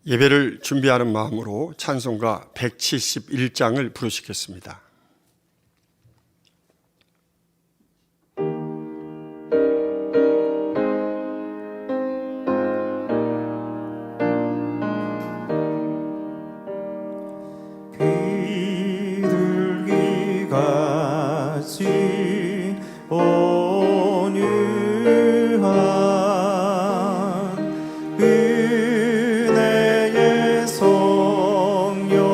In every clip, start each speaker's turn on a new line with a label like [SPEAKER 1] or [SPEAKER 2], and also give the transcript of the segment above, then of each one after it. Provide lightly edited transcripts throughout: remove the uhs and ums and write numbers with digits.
[SPEAKER 1] 예배를 준비하는 마음으로 찬송가 171장을 부르시겠습니다.
[SPEAKER 2] 비둘기같이 온유한 은혜의 성령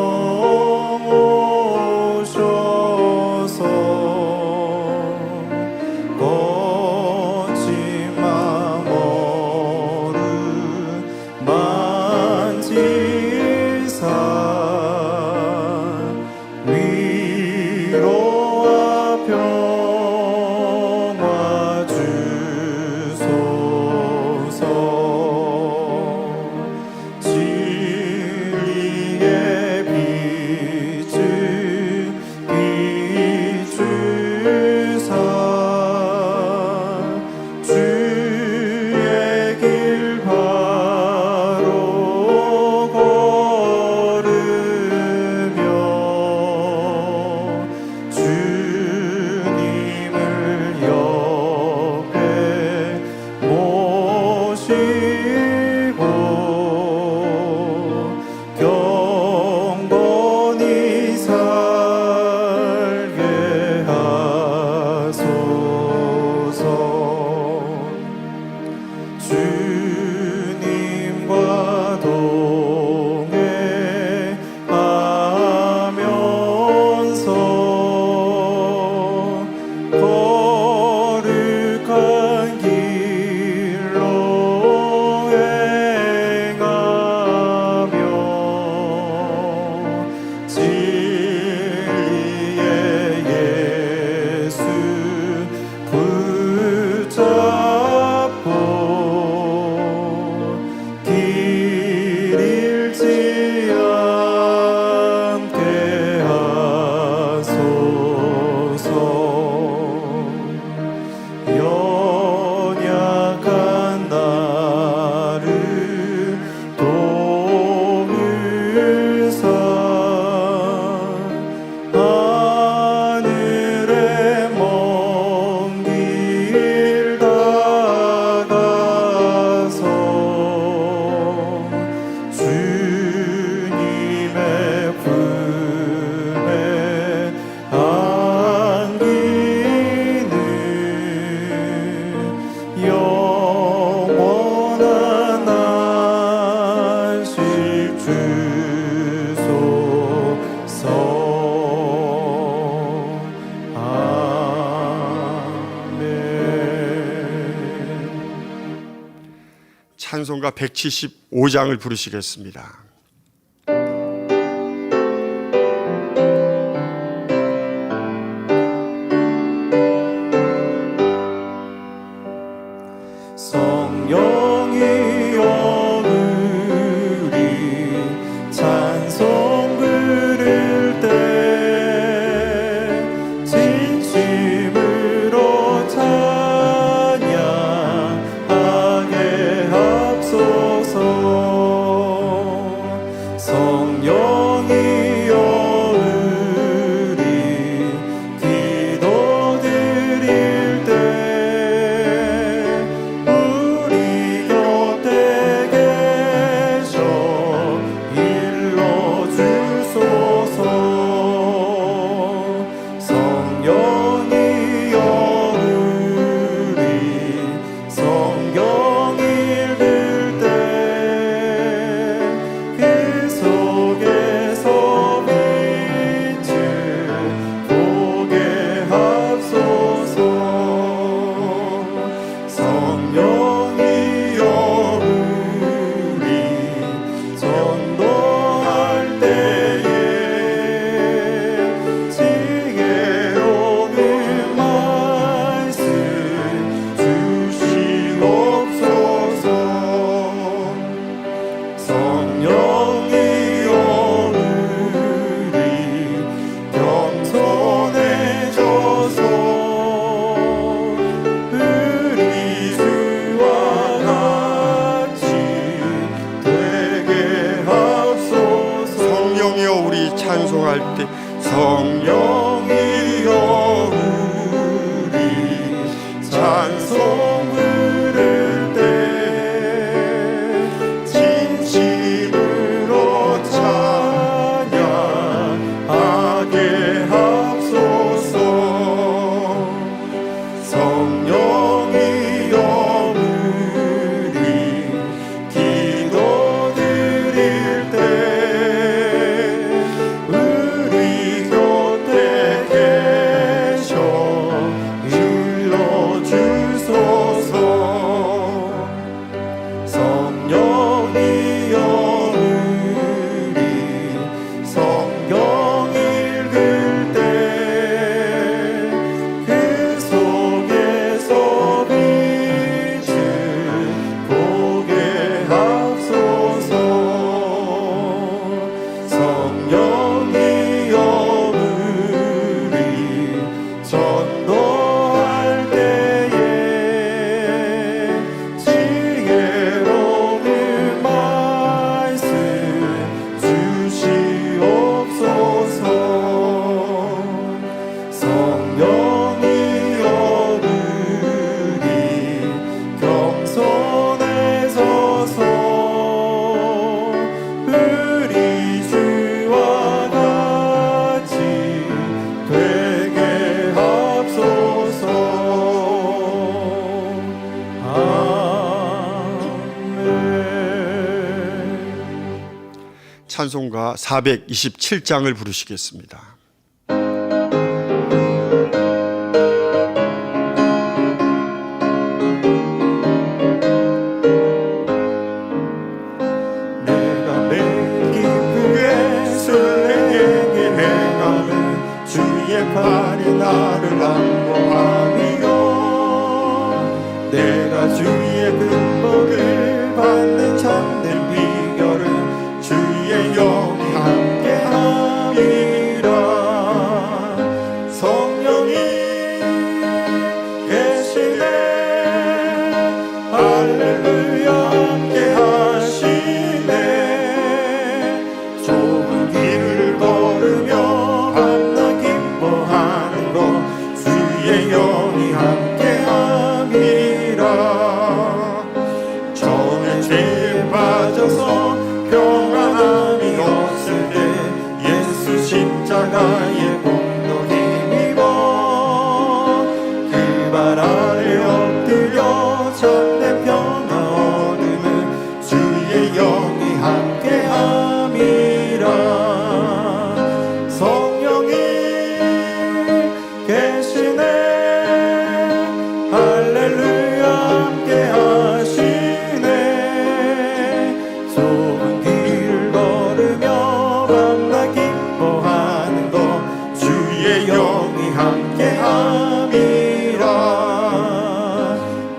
[SPEAKER 2] 오셔서 거친 마음 어루만지사 위로와 평화 주소서. 진리의 빛을 비추사 주의 길 바로 걸으며 주님을 옆에 모시고 경건히 살게 하소서. 주님과 동행하면서 거룩한 길로 행하며 진리의 예수 붙잡고 길 잃지 않게 하소서. 연약한 나를 도우사 하늘의 먼 길 다가서 주님의 품에 안기는 영원한 안식 주소서. 아멘.
[SPEAKER 1] 찬송가 175장을 부르시겠습니다.
[SPEAKER 2] 성령이 오으리 찬송 부를 때 진심으로 찬양하게 하소서.
[SPEAKER 1] 찬송가 427장을 부르시겠습니다.
[SPEAKER 2] 내가 내 기쁘게 설레게 행하는 주의 팔이 나를 안보하며 내가 주의 근복을 받는 참된 비결은 주의 영이 함께함이라. 성령이 계시네 할렐루야 함께하시네. 좁은 길을 걸으며 밤낮 기뻐하는 것 주의 영이 함께함이라. 전에 죄에 빠져서 평안함이 없을 때 예수 십자가의 공로 힘입어 그 발 아래 엎드려 참된 평화 얻으면 주의 영이 함께함이라. 성령이 계시네 할렐루야 함께하시네. 좁은 길을 걸으며 밤낮 기뻐하는 것 주의 영이 함께함이라.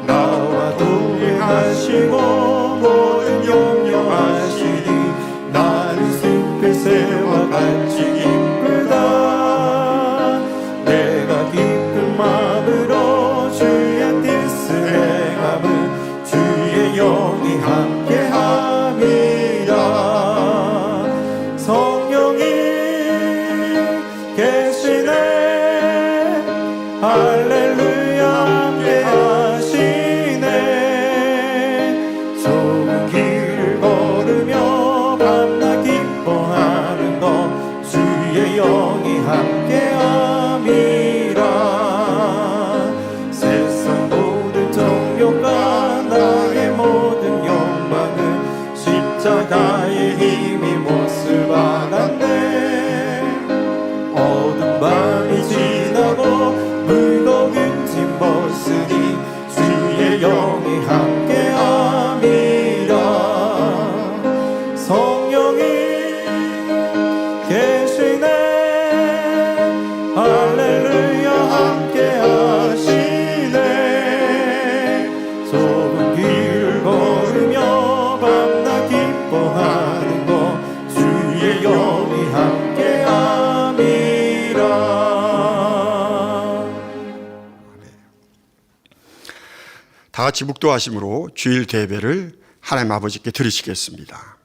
[SPEAKER 2] 나와 동행하시고 모든 용려하시니 나는 숲의 새와 같이 기쁘다. 내가 기쁜 마음으로 주의 뜻을 행함은 주의 영이 함께함이라. 성령이 계시네 할렐루야 함께하시네. 좁은 길을 걸으며 밤낮 기뻐하는 것 주의 영이 함께함이라. 세상 모든 정욕과 나의 모든 욕망은 십자가의 힘이 못을 박았네. 어두운 밤이 지나고 무거운 짐 벗으니 주의 영이 함께함이라. 성령이 계시네 할렐루야 함께하시네. 좁은 길을 걸으며 밤낮 기뻐하는 것 주의 영이 함께함이라.
[SPEAKER 1] 다 같이 묵도하심으로 주일 대배를 하나님 아버지께 드리시겠습니다.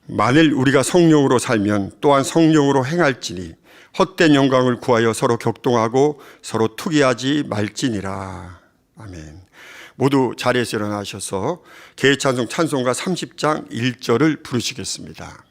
[SPEAKER 1] 만일 우리가 성령으로 살면 또한 성령으로 행할지니 헛된 영광을 구하여 서로 격동하고 서로 투기하지 말지니라. 아멘. 모두 자리에서 일어나셔서 개찬송 찬송가 30장 1절을 부르시겠습니다.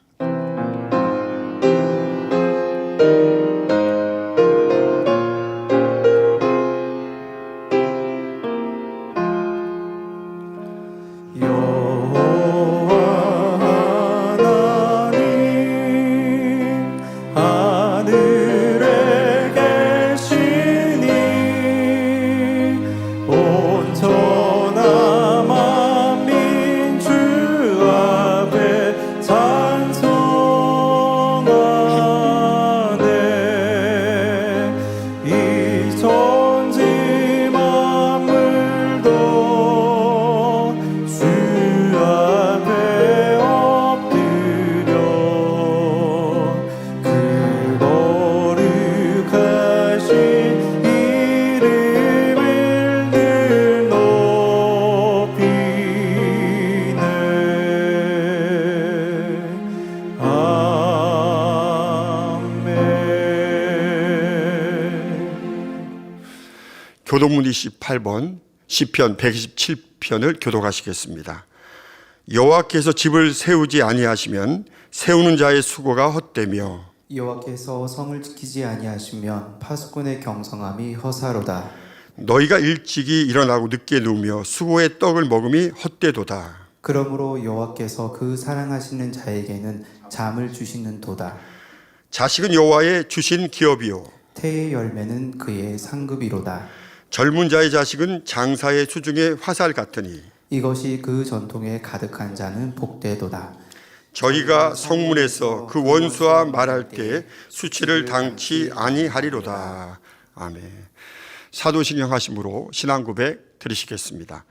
[SPEAKER 1] 교동문 28번 시편 127편을 교독하시겠습니다. 여호와께서 집을 세우지 아니하시면 세우는 자의 수고가 헛되며
[SPEAKER 3] 여호와께서 성을 지키지 아니하시면 파수꾼의 경성함이 허사로다.
[SPEAKER 1] 너희가 일찍이 일어나고 늦게 누우며 수고의 떡을 먹음이 헛되도다.
[SPEAKER 3] 그러므로 여호와께서 그 사랑하시는 자에게는 잠을 주시는 도다.
[SPEAKER 1] 자식은 여호와의 주신 기업이요
[SPEAKER 3] 태의 열매는 그의 상급이로다.
[SPEAKER 1] 젊은 자의 자식은 장사의 수중의 화살 같으니
[SPEAKER 3] 이것이 그 전통에 가득한 자는 복되도다.
[SPEAKER 1] 저희가 성문에서 그 원수와 말할 때 수치를 당치 아니하리로다. 아멘. 사도신경 하심으로 신앙 고백 드리시겠습니다.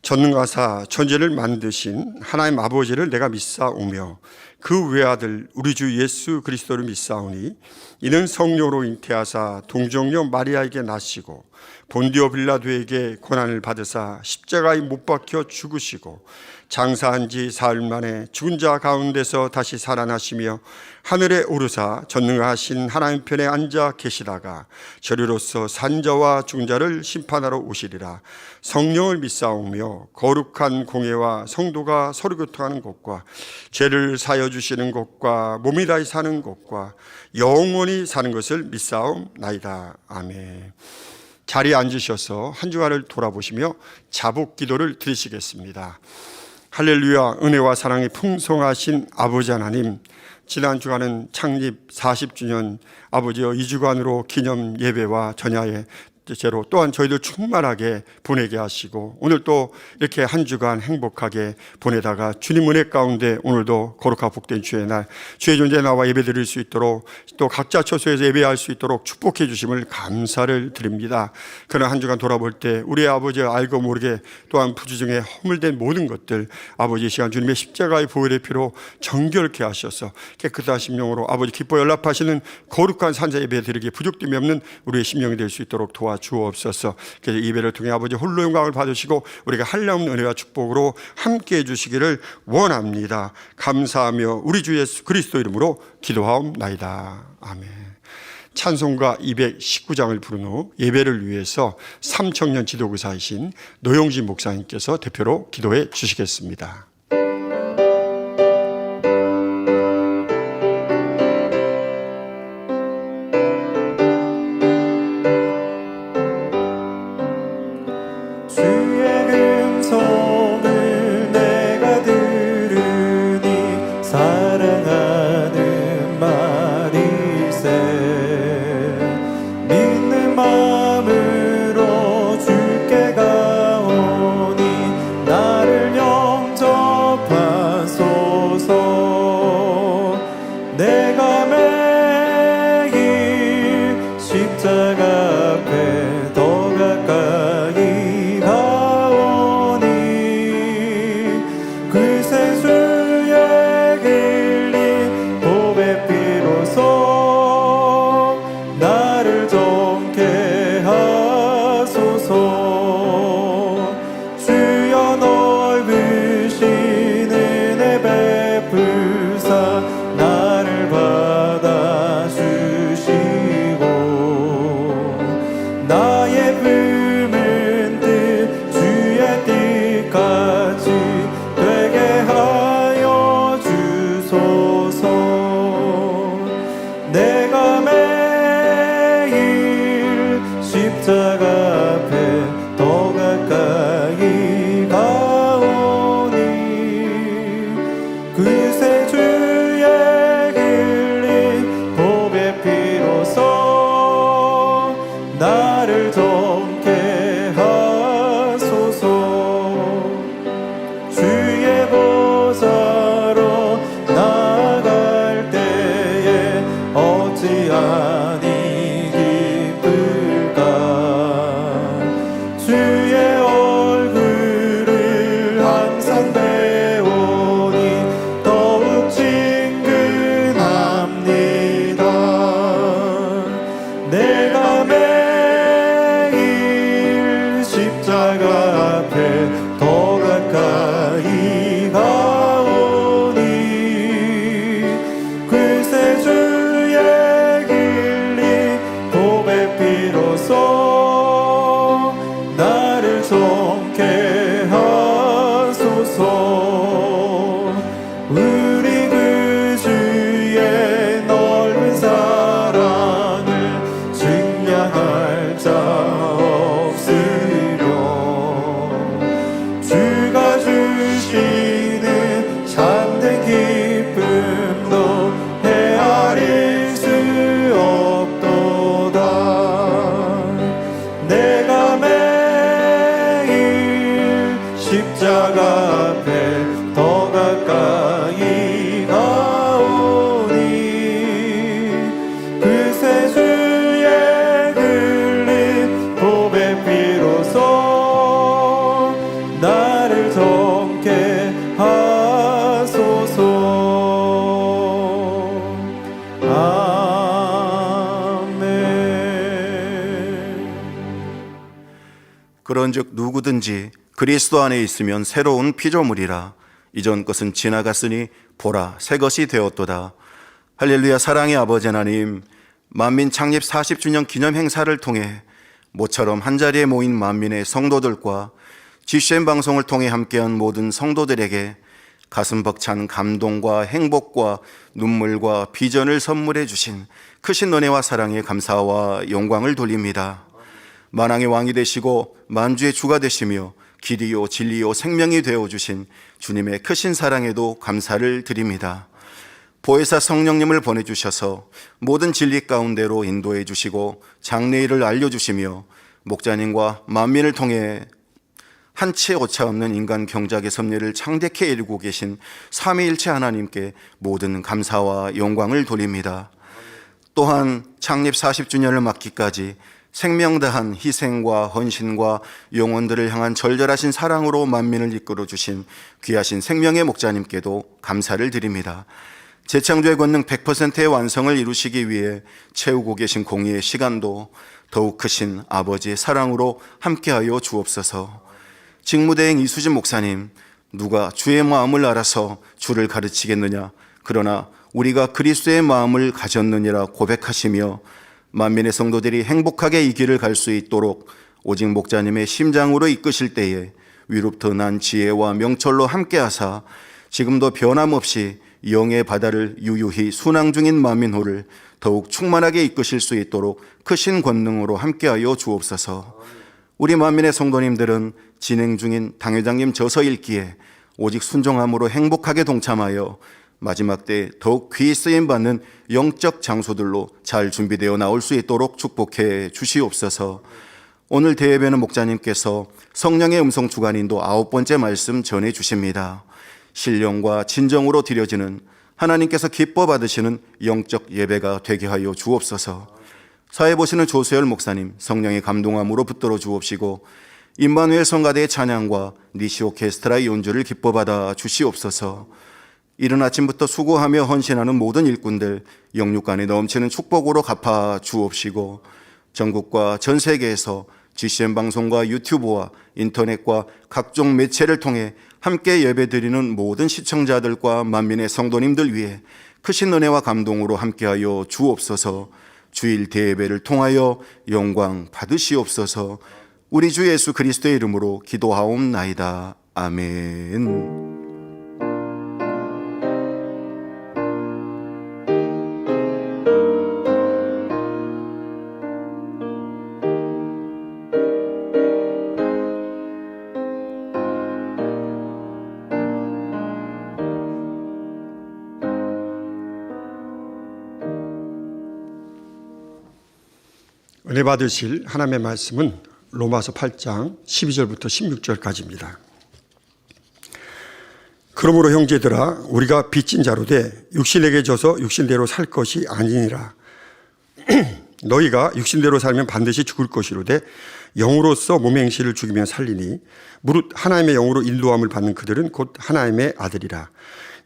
[SPEAKER 1] 전능하사 천지를 만드신 하나님 아버지를 내가 믿사오며 그 외아들 우리 주 예수 그리스도를 믿사오니 이는 성령으로 잉태하사 동정녀 마리아에게 나시고 본디오 빌라도에게 고난을 받으사 십자가에 못 박혀 죽으시고 장사한 지 사흘 만에 죽은 자 가운데서 다시 살아나시며 하늘에 오르사 전능하신 하나님 편에 앉아 계시다가 저리로서 산자와 죽은 자를 심판하러 오시리라. 성령을 믿사오며 거룩한 공예와 성도가 서로 교통하는 것과 죄를 사여 주시는 것과 몸이 다시 사는 것과 영원히 사는 것을 믿사옵나이다. 아멘. 자리에 앉으셔서 한 주간을 돌아보시며 자복 기도를 드리시겠습니다. 할렐루야. 은혜와 사랑이 풍성하신 아버지 하나님, 지난 주간은 창립 40주년 아버지여 2주간으로 기념 예배와 전야의 제로 또한 저희들 충만하게 보내게 하시고 오늘 또 이렇게 한 주간 행복하게 보내다가 주님 은혜 가운데 오늘도 거룩하고 복된 주의 날 주의 존재에 나와 예배 드릴 수 있도록 또 각자 처소에서 예배할 수 있도록 축복해 주심을 감사를 드립니다. 그러나 한 주간 돌아볼 때 우리의 아버지가 알고 모르게 또한 부주 중에 허물된 모든 것들 아버지 이 시간 주님의 십자가의 보혈의 피로 정결케 하셔서 깨끗한 심령으로 아버지 기뻐 연락하시는 거룩한 산자 예배 드리기에 부족됨이 없는 우리의 심령이 될 수 있도록 도와주옵소서. 그래서 예배를 통해 아버지 홀로 영광을 받으시고 우리가 한량없는 은혜와 축복으로 함께 해주시기를 원합니다. 감사하며 우리 주 예수 그리스도 이름으로 기도하옵나이다. 아멘. 찬송가 219장을 부른 후 예배를 위해서 삼청년 지도교사이신 노영진 목사님께서 대표로 기도해 주시겠습니다.
[SPEAKER 2] 나를 봐
[SPEAKER 4] 그런즉 누구든지 그리스도 안에 있으면 새로운 피조물이라. 이전 것은 지나갔으니 보라 새 것이 되었도다. 할렐루야. 사랑의 아버지 하나님, 만민 창립 40주년 기념 행사를 통해 모처럼 한자리에 모인 만민의 성도들과 GCN 방송을 통해 함께한 모든 성도들에게 가슴 벅찬 감동과 행복과 눈물과 비전을 선물해 주신 크신 은혜와 사랑에 감사와 영광을 돌립니다. 만왕의 왕이 되시고 만주의 주가 되시며 길이요 진리요 생명이 되어주신 주님의 크신 사랑에도 감사를 드립니다. 보혜사 성령님을 보내주셔서 모든 진리 가운데로 인도해 주시고 장래일을 알려주시며 목자님과 만민을 통해 한치의 오차 없는 인간 경작의 섭리를 창대케 이루고 계신 삼위일체 하나님께 모든 감사와 영광을 돌립니다. 또한 창립 40주년을 맞기까지 생명 다한 희생과 헌신과 영혼들을 향한 절절하신 사랑으로 만민을 이끌어 주신 귀하신 생명의 목자님께도 감사를 드립니다. 재창조의 권능 100%의 완성을 이루시기 위해 채우고 계신 공의의 시간도 더욱 크신 아버지의 사랑으로 함께하여 주옵소서. 직무대행 이수진 목사님, 누가 주의 마음을 알아서 주를 가르치겠느냐? 그러나 우리가 그리스도의 마음을 가졌느니라 고백하시며 만민의 성도들이 행복하게 이 길을 갈 수 있도록 오직 목자님의 심장으로 이끄실 때에 위로부터 난 지혜와 명철로 함께하사 지금도 변함없이 영의 바다를 유유히 순항 중인 만민호를 더욱 충만하게 이끄실 수 있도록 크신 권능으로 함께하여 주옵소서. 우리 만민의 성도님들은 진행 중인 당회장님 저서 읽기에 오직 순종함으로 행복하게 동참하여 마지막 때 더욱 귀히 쓰임 받는 영적 장소들로 잘 준비되어 나올 수 있도록 축복해 주시옵소서. 오늘 대예배는 목자님께서 성령의 음성 주간인도 9번째 말씀 전해 주십니다. 신령과 진정으로 드려지는 하나님께서 기뻐 받으시는 영적 예배가 되게 하여 주옵소서. 사회 보시는 조수열 목사님 성령의 감동함으로 붙들어 주옵시고 임마누엘 성가대의 찬양과 니시 오케스트라의 연주를 기뻐 받아 주시옵소서. 이른 아침부터 수고하며 헌신하는 모든 일꾼들 영육간에 넘치는 축복으로 갚아 주옵시고 전국과 전 세계에서 GCN 방송과 유튜브와 인터넷과 각종 매체를 통해 함께 예배드리는 모든 시청자들과 만민의 성도님들 위해 크신 은혜와 감동으로 함께하여 주옵소서. 주일 대예배를 통하여 영광 받으시옵소서. 우리 주 예수 그리스도의 이름으로 기도하옵나이다. 아멘.
[SPEAKER 1] 은혜 받으실 하나님의 말씀은 로마서 8장 12절부터 16절까지입니다. 그러므로 형제들아 우리가 빚진 자로 돼 육신에게 져서 육신대로 살 것이 아니니라. 너희가 육신대로 살면 반드시 죽을 것이로되 영으로서 몸의 행실을 죽이며 살리니 무릇 하나님의 영으로 인도함을 받는 그들은 곧 하나님의 아들이라.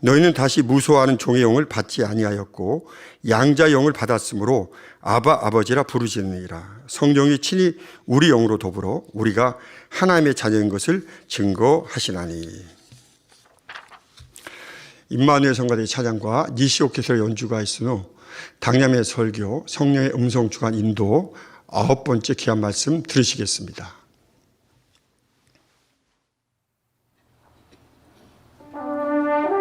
[SPEAKER 1] 너희는 다시 무소하는 종의 영을 받지 아니하였고 양자 영을 받았으므로 아바 아버지라 부르짖느니라. 성령이 친히 우리 영으로 더불어 우리가 하나님의 자녀인 것을 증거하시나니. 임마누엘 성가대의 찬양과 니시 오케스트라 연주가 있은 후 당념의 설교, 성령의 음성 주간 인도 9번째 귀한 말씀 들으시겠습니다.
[SPEAKER 5] 영혼을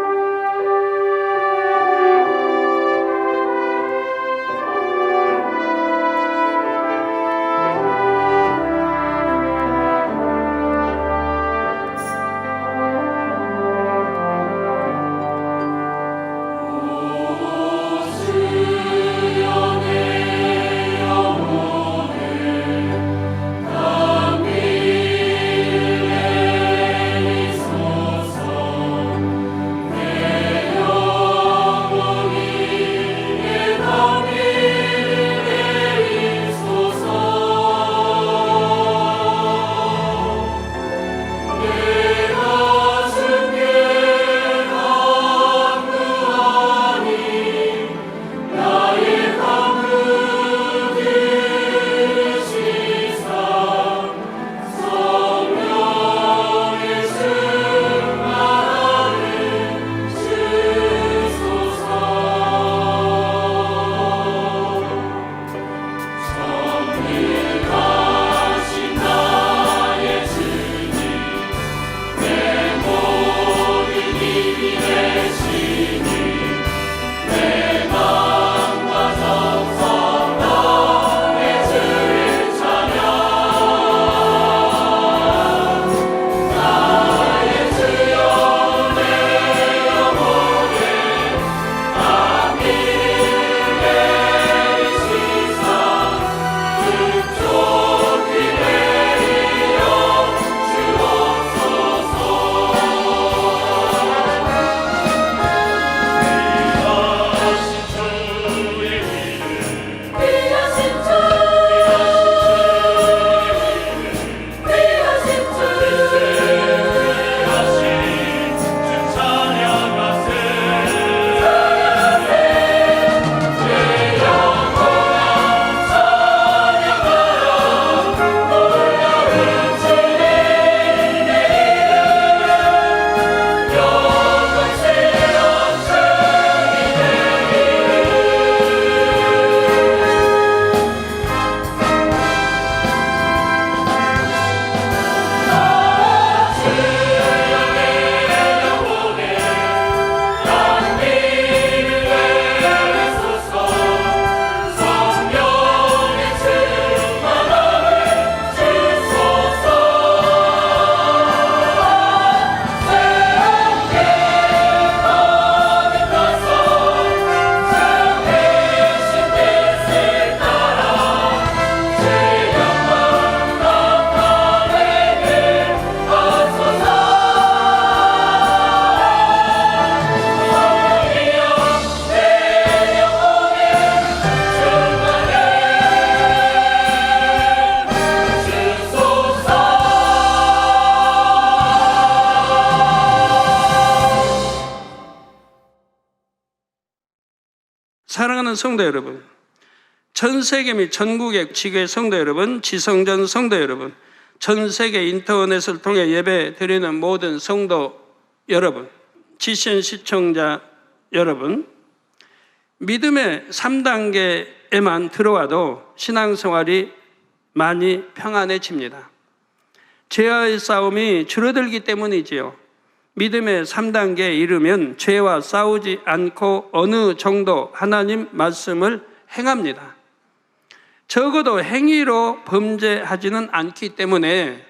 [SPEAKER 5] 사랑하는 성도 여러분, 전 세계 및 전국의 지교회 성도 여러분, 지성전 성도 여러분, 전 세계 인터넷을 통해 예배 드리는 모든 성도 여러분, GCN 시청자 여러분, 믿음의 3단계에만 들어와도 신앙생활이 많이 평안해집니다. 죄와의 싸움이 줄어들기 때문이지요. 믿음의 3단계에 이르면 죄와 싸우지 않고 어느 정도 하나님 말씀을 행합니다. 적어도 행위로 범죄하지는 않기 때문에,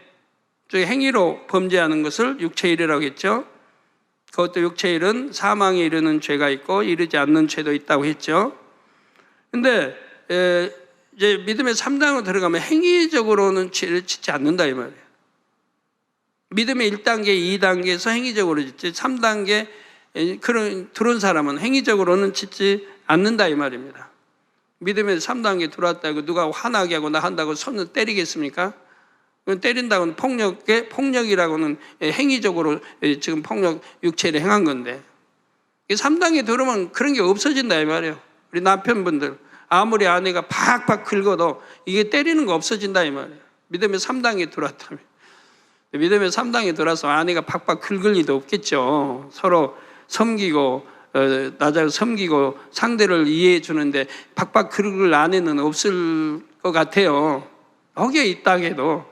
[SPEAKER 5] 행위로 범죄하는 것을 육체일이라고 했죠. 그것도 육체일은 사망에 이르는 죄가 있고 이르지 않는 죄도 있다고 했죠. 근데 이제 믿음의 3단계로 들어가면 행위적으로는 죄를 짓지 않는다 이 말이에요. 믿음의 1단계, 2단계에서 행위적으로 짓지 3단계 그런 들어온 사람은 행위적으로는 짓지 않는다 이 말입니다. 믿음의 3단계 들어왔다고 누가 화나게 하고 나 한다고 손을 때리겠습니까? 때린다고는 폭력이라고는 행위적으로 지금 폭력 육체를 행한 건데, 3단계 들어오면 그런 게 없어진다 이 말이에요. 우리 남편분들 아무리 아내가 팍팍 긁어도 이게 때리는 거 없어진다 이 말이에요. 믿음의 3단계 들어왔다면. 믿음의 3단계 들어와서 아내가 팍팍 긁을 리도 없겠죠. 서로 섬기고 나자고 섬기고 상대를 이해해 주는데 팍팍 긁을 아내는 없을 것 같아요. 거기에 이 땅에도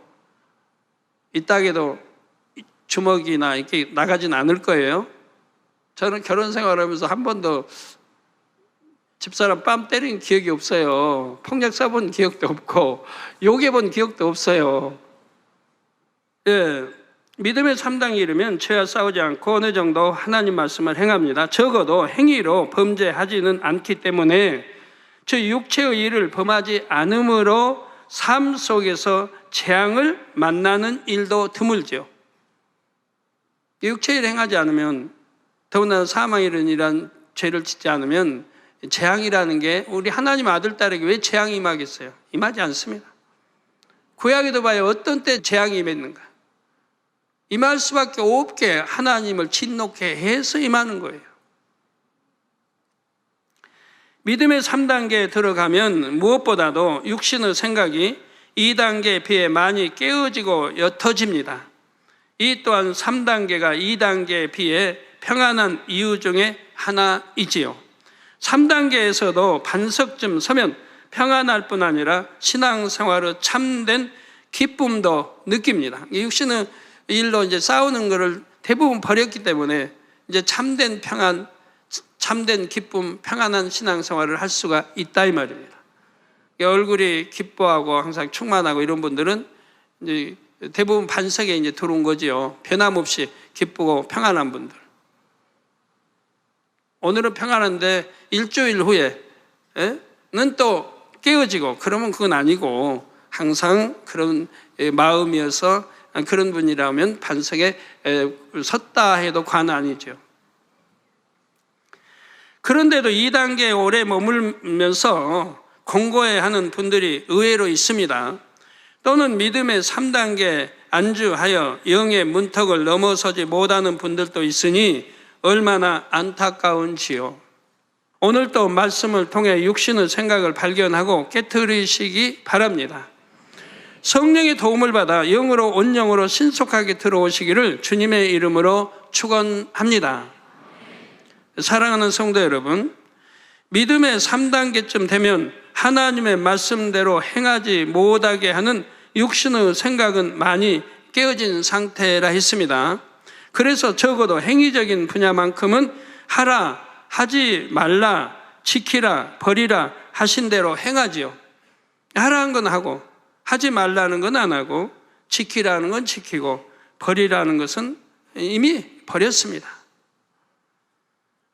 [SPEAKER 5] 주먹이나 이렇게 나가진 않을 거예요. 저는 결혼 생활하면서 한 번도 집사람 뺨 때린 기억이 없어요. 폭력 써본 기억도 없고 욕해본 기억도 없어요. 예, 믿음의 3단계 이르면 죄와 싸우지 않고 어느 정도 하나님 말씀을 행합니다. 적어도 행위로 범죄하지는 않기 때문에 저 육체의 일을 범하지 않으므로 삶 속에서 재앙을 만나는 일도 드물죠. 육체일 행하지 않으면, 더군다나 사망에 이르는 죄를 짓지 않으면 재앙이라는 게 우리 하나님 아들 딸에게 왜 재앙이 임하겠어요? 임하지 않습니다. 구약에도 봐요. 어떤 때 재앙이 임했는가? 임할 수밖에 없게 하나님을 진노케 해서 임하는 거예요. 믿음의 3단계에 들어가면 무엇보다도 육신의 생각이 2단계에 비해 많이 깨어지고 옅어집니다. 이 또한 3단계가 2단계에 비해 평안한 이유 중에 하나이지요. 3단계에서도 반석쯤 서면 평안할 뿐 아니라 신앙생활의 참된 기쁨도 느낍니다. 육신의 일로 이제 싸우는 것을 대부분 버렸기 때문에 이제 참된 평안, 참된 기쁨, 평안한 신앙생활을 할 수가 있다 이 말입니다. 얼굴이 기뻐하고 항상 충만하고 이런 분들은 이제 대부분 반석에 이제 들어온 거지요. 변함없이 기쁘고 평안한 분들. 오늘은 평안한데 일주일 후에는 또 깨어지고 그러면 그건 아니고 항상 그런 마음이어서 그런 분이라면 반석에 섰다 해도 과언이죠. 그런데도 2단계에 오래 머물면서 공고해하는 분들이 의외로 있습니다. 또는 믿음의 3단계에 안주하여 영의 문턱을 넘어서지 못하는 분들도 있으니 얼마나 안타까운지요. 오늘도 말씀을 통해 육신의 생각을 발견하고 깨트리시기 바랍니다. 성령의 도움을 받아 영으로 온영으로 신속하게 들어오시기를 주님의 이름으로 축원합니다. 사랑하는 성도 여러분, 믿음의 3단계쯤 되면 하나님의 말씀대로 행하지 못하게 하는 육신의 생각은 많이 깨어진 상태라 했습니다. 그래서 적어도 행위적인 분야만큼은 하라, 하지 말라, 지키라, 버리라 하신 대로 행하지요. 하라는 건 하고 하지 말라는 건 안 하고 지키라는 건 지키고 버리라는 것은 이미 버렸습니다.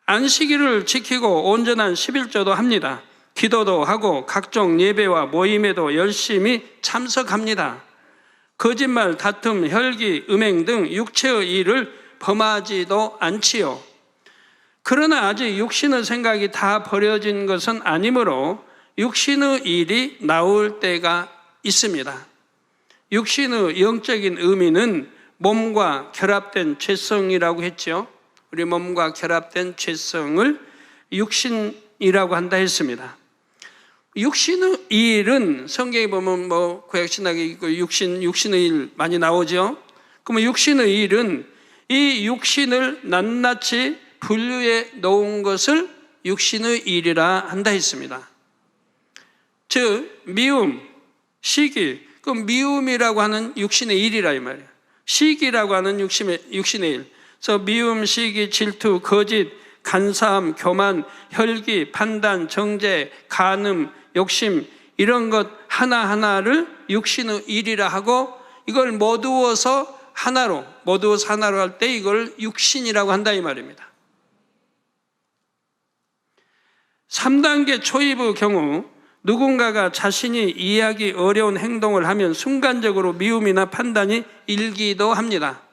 [SPEAKER 5] 안식일을 지키고 온전한 11조도 합니다. 기도도 하고 각종 예배와 모임에도 열심히 참석합니다. 거짓말, 다툼, 혈기, 음행 등 육체의 일을 범하지도 않지요. 그러나 아직 육신의 생각이 다 버려진 것은 아니므로 육신의 일이 나올 때가 있습니다. 육신의 영적인 의미는 몸과 결합된 죄성이라고 했죠. 우리 몸과 결합된 죄성을 육신 육신이라고 한다 했습니다. 육신의 일은 성경에 보면 뭐 구약신약에 있고 육신의 일 많이 나오죠. 그러면 육신의 일은 이 육신을 낱낱이 분류해 놓은 것을 육신의 일이라 한다 했습니다. 즉 미움, 시기, 그 미움이라고 하는 육신의 일이라 이 말이에요. 시기라고 하는 육신의 일. 그래서 미움, 시기, 질투, 거짓, 간사함, 교만, 혈기, 판단, 정죄, 간음, 욕심 이런 것 하나하나를 육신의 일이라 하고 이걸 모두어서 하나로 할 때 이걸 육신이라고 한다 이 말입니다. 3단계 초입의 경우 누군가가 자신이 이해하기 어려운 행동을 하면 순간적으로 미움이나 판단이 일기도 합니다.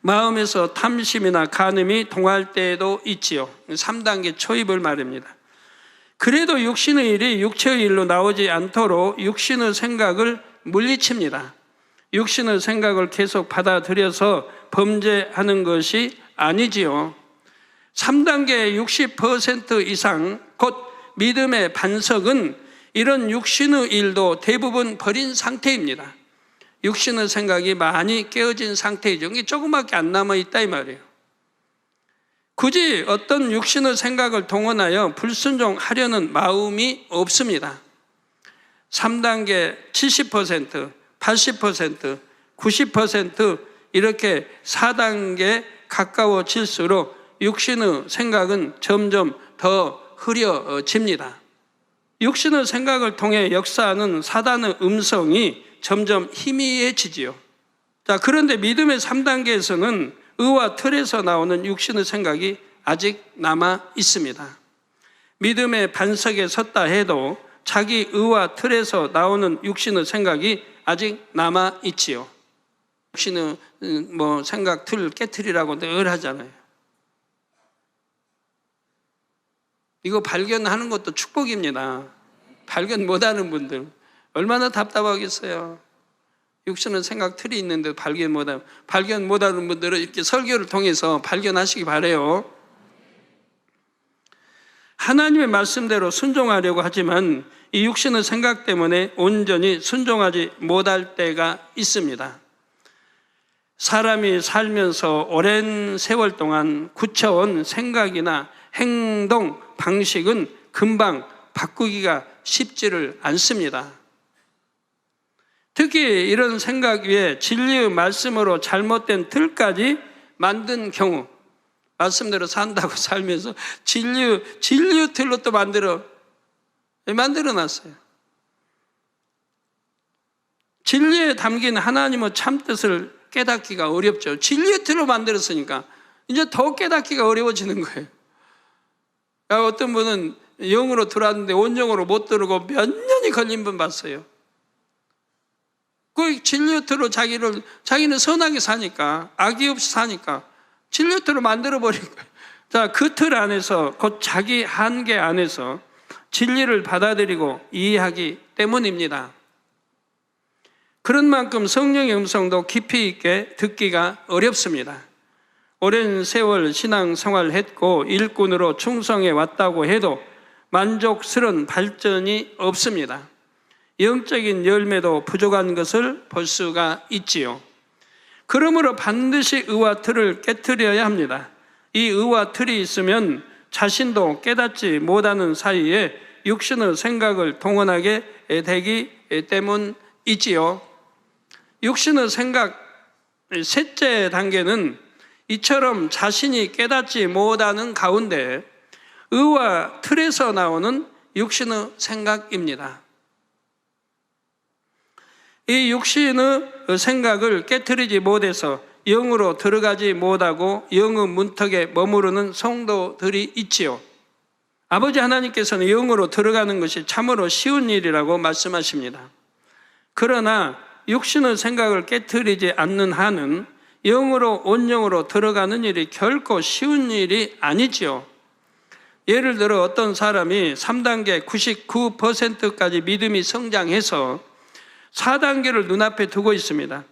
[SPEAKER 5] 마음에서 탐심이나 간음이 동할 때도 있지요. 3단계 초입을 말입니다. 그래도 육신의 일이 육체의 일로 나오지 않도록 육신의 생각을 물리칩니다. 육신의 생각을 계속 받아들여서 범죄하는 것이 아니지요. 3단계 60% 이상 곧 믿음의 반석은 이런 육신의 일도 대부분 버린 상태입니다. 육신의 생각이 많이 깨어진 상태이죠. 이게 조금밖에 안 남아있다 이 말이에요. 굳이 어떤 육신의 생각을 동원하여 불순종하려는 마음이 없습니다. 3단계 70%, 80%, 90% 이렇게 4단계 가까워질수록 육신의 생각은 점점 더 흐려집니다. 육신의 생각을 통해 역사하는 사단의 음성이 점점 희미해지지요. 자, 그런데 믿음의 3단계에서는 의와 틀에서 나오는 육신의 생각이 아직 남아 있습니다. 믿음의 반석에 섰다 해도 자기 의와 틀에서 나오는 육신의 생각이 아직 남아 있지요. 육신의 생각 틀 깨트리라고 늘 하잖아요. 이거 발견하는 것도 축복입니다. 발견 못하는 분들 얼마나 답답하겠어요. 육신은 생각 틀이 있는데 발견 못하는 분들은 이렇게 설교를 통해서 발견하시기 바라요. 하나님의 말씀대로 순종하려고 하지만 이 육신의 생각 때문에 온전히 순종하지 못할 때가 있습니다. 사람이 살면서 오랜 세월 동안 굳혀온 생각이나 행동, 방식은 금방 바꾸기가 쉽지를 않습니다. 특히 이런 생각 위에 진리의 말씀으로 잘못된 틀까지 만든 경우, 말씀대로 산다고 살면서 진리의 틀로 또 만들어 놨어요. 진리에 담긴 하나님의 참뜻을 깨닫기가 어렵죠. 진리의 틀로 만들었으니까 이제 더 깨닫기가 어려워지는 거예요. 어떤 분은 영으로 들어왔는데 원영으로 못 들어오고 몇 년이 걸린 분 봤어요. 그 진리의 틀로 자기는 선하게 사니까, 악이 없이 사니까 진리의 틀로 만들어버린 거예요. 자, 그 틀 안에서, 곧 자기 한계 안에서 진리를 받아들이고 이해하기 때문입니다. 그런 만큼 성령의 음성도 깊이 있게 듣기가 어렵습니다. 오랜 세월 신앙생활을 했고 일꾼으로 충성해 왔다고 해도 만족스러운 발전이 없습니다. 영적인 열매도 부족한 것을 볼 수가 있지요. 그러므로 반드시 의와 틀을 깨트려야 합니다. 이 의와 틀이 있으면 자신도 깨닫지 못하는 사이에 육신의 생각을 동원하게 되기 때문이지요. 육신의 생각 셋째 단계는 이처럼 자신이 깨닫지 못하는 가운데 의와 틀에서 나오는 육신의 생각입니다. 이 육신의 생각을 깨트리지 못해서 영으로 들어가지 못하고 영의 문턱에 머무르는 성도들이 있지요. 아버지 하나님께서는 영으로 들어가는 것이 참으로 쉬운 일이라고 말씀하십니다. 그러나 육신의 생각을 깨트리지 않는 한은 영으로 온영으로 들어가는 일이 결코 쉬운 일이 아니지요. 예를 들어 어떤 사람이 3단계 99%까지 믿음이 성장해서 4단계를 눈앞에 두고 있습니다.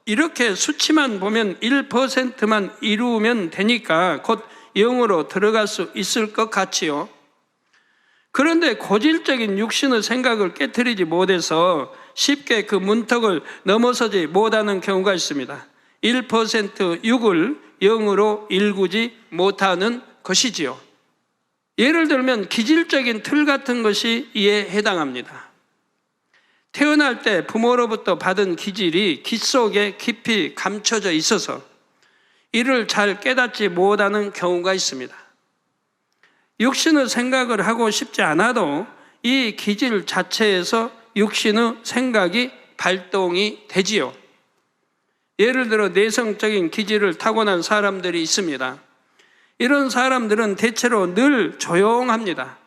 [SPEAKER 5] 이렇게 수치만 보면 1%만 이루면 되니까 곧 영으로 들어갈 수 있을 것 같지요. 그런데 고질적인 육신의 생각을 깨트리지 못해서 쉽게 그 문턱을 넘어서지 못하는 경우가 있습니다. 1% 육을 영으로 일구지 못하는 것이지요. 예를 들면 기질적인 틀 같은 것이 이에 해당합니다. 태어날 때 부모로부터 받은 기질이 기 속에 깊이 감춰져 있어서 이를 잘 깨닫지 못하는 경우가 있습니다. 육신의 생각을 하고 싶지 않아도 이 기질 자체에서 육신의 생각이 발동이 되지요. 예를 들어 내성적인 기질을 타고난 사람들이 있습니다. 이런 사람들은 대체로 늘 조용합니다.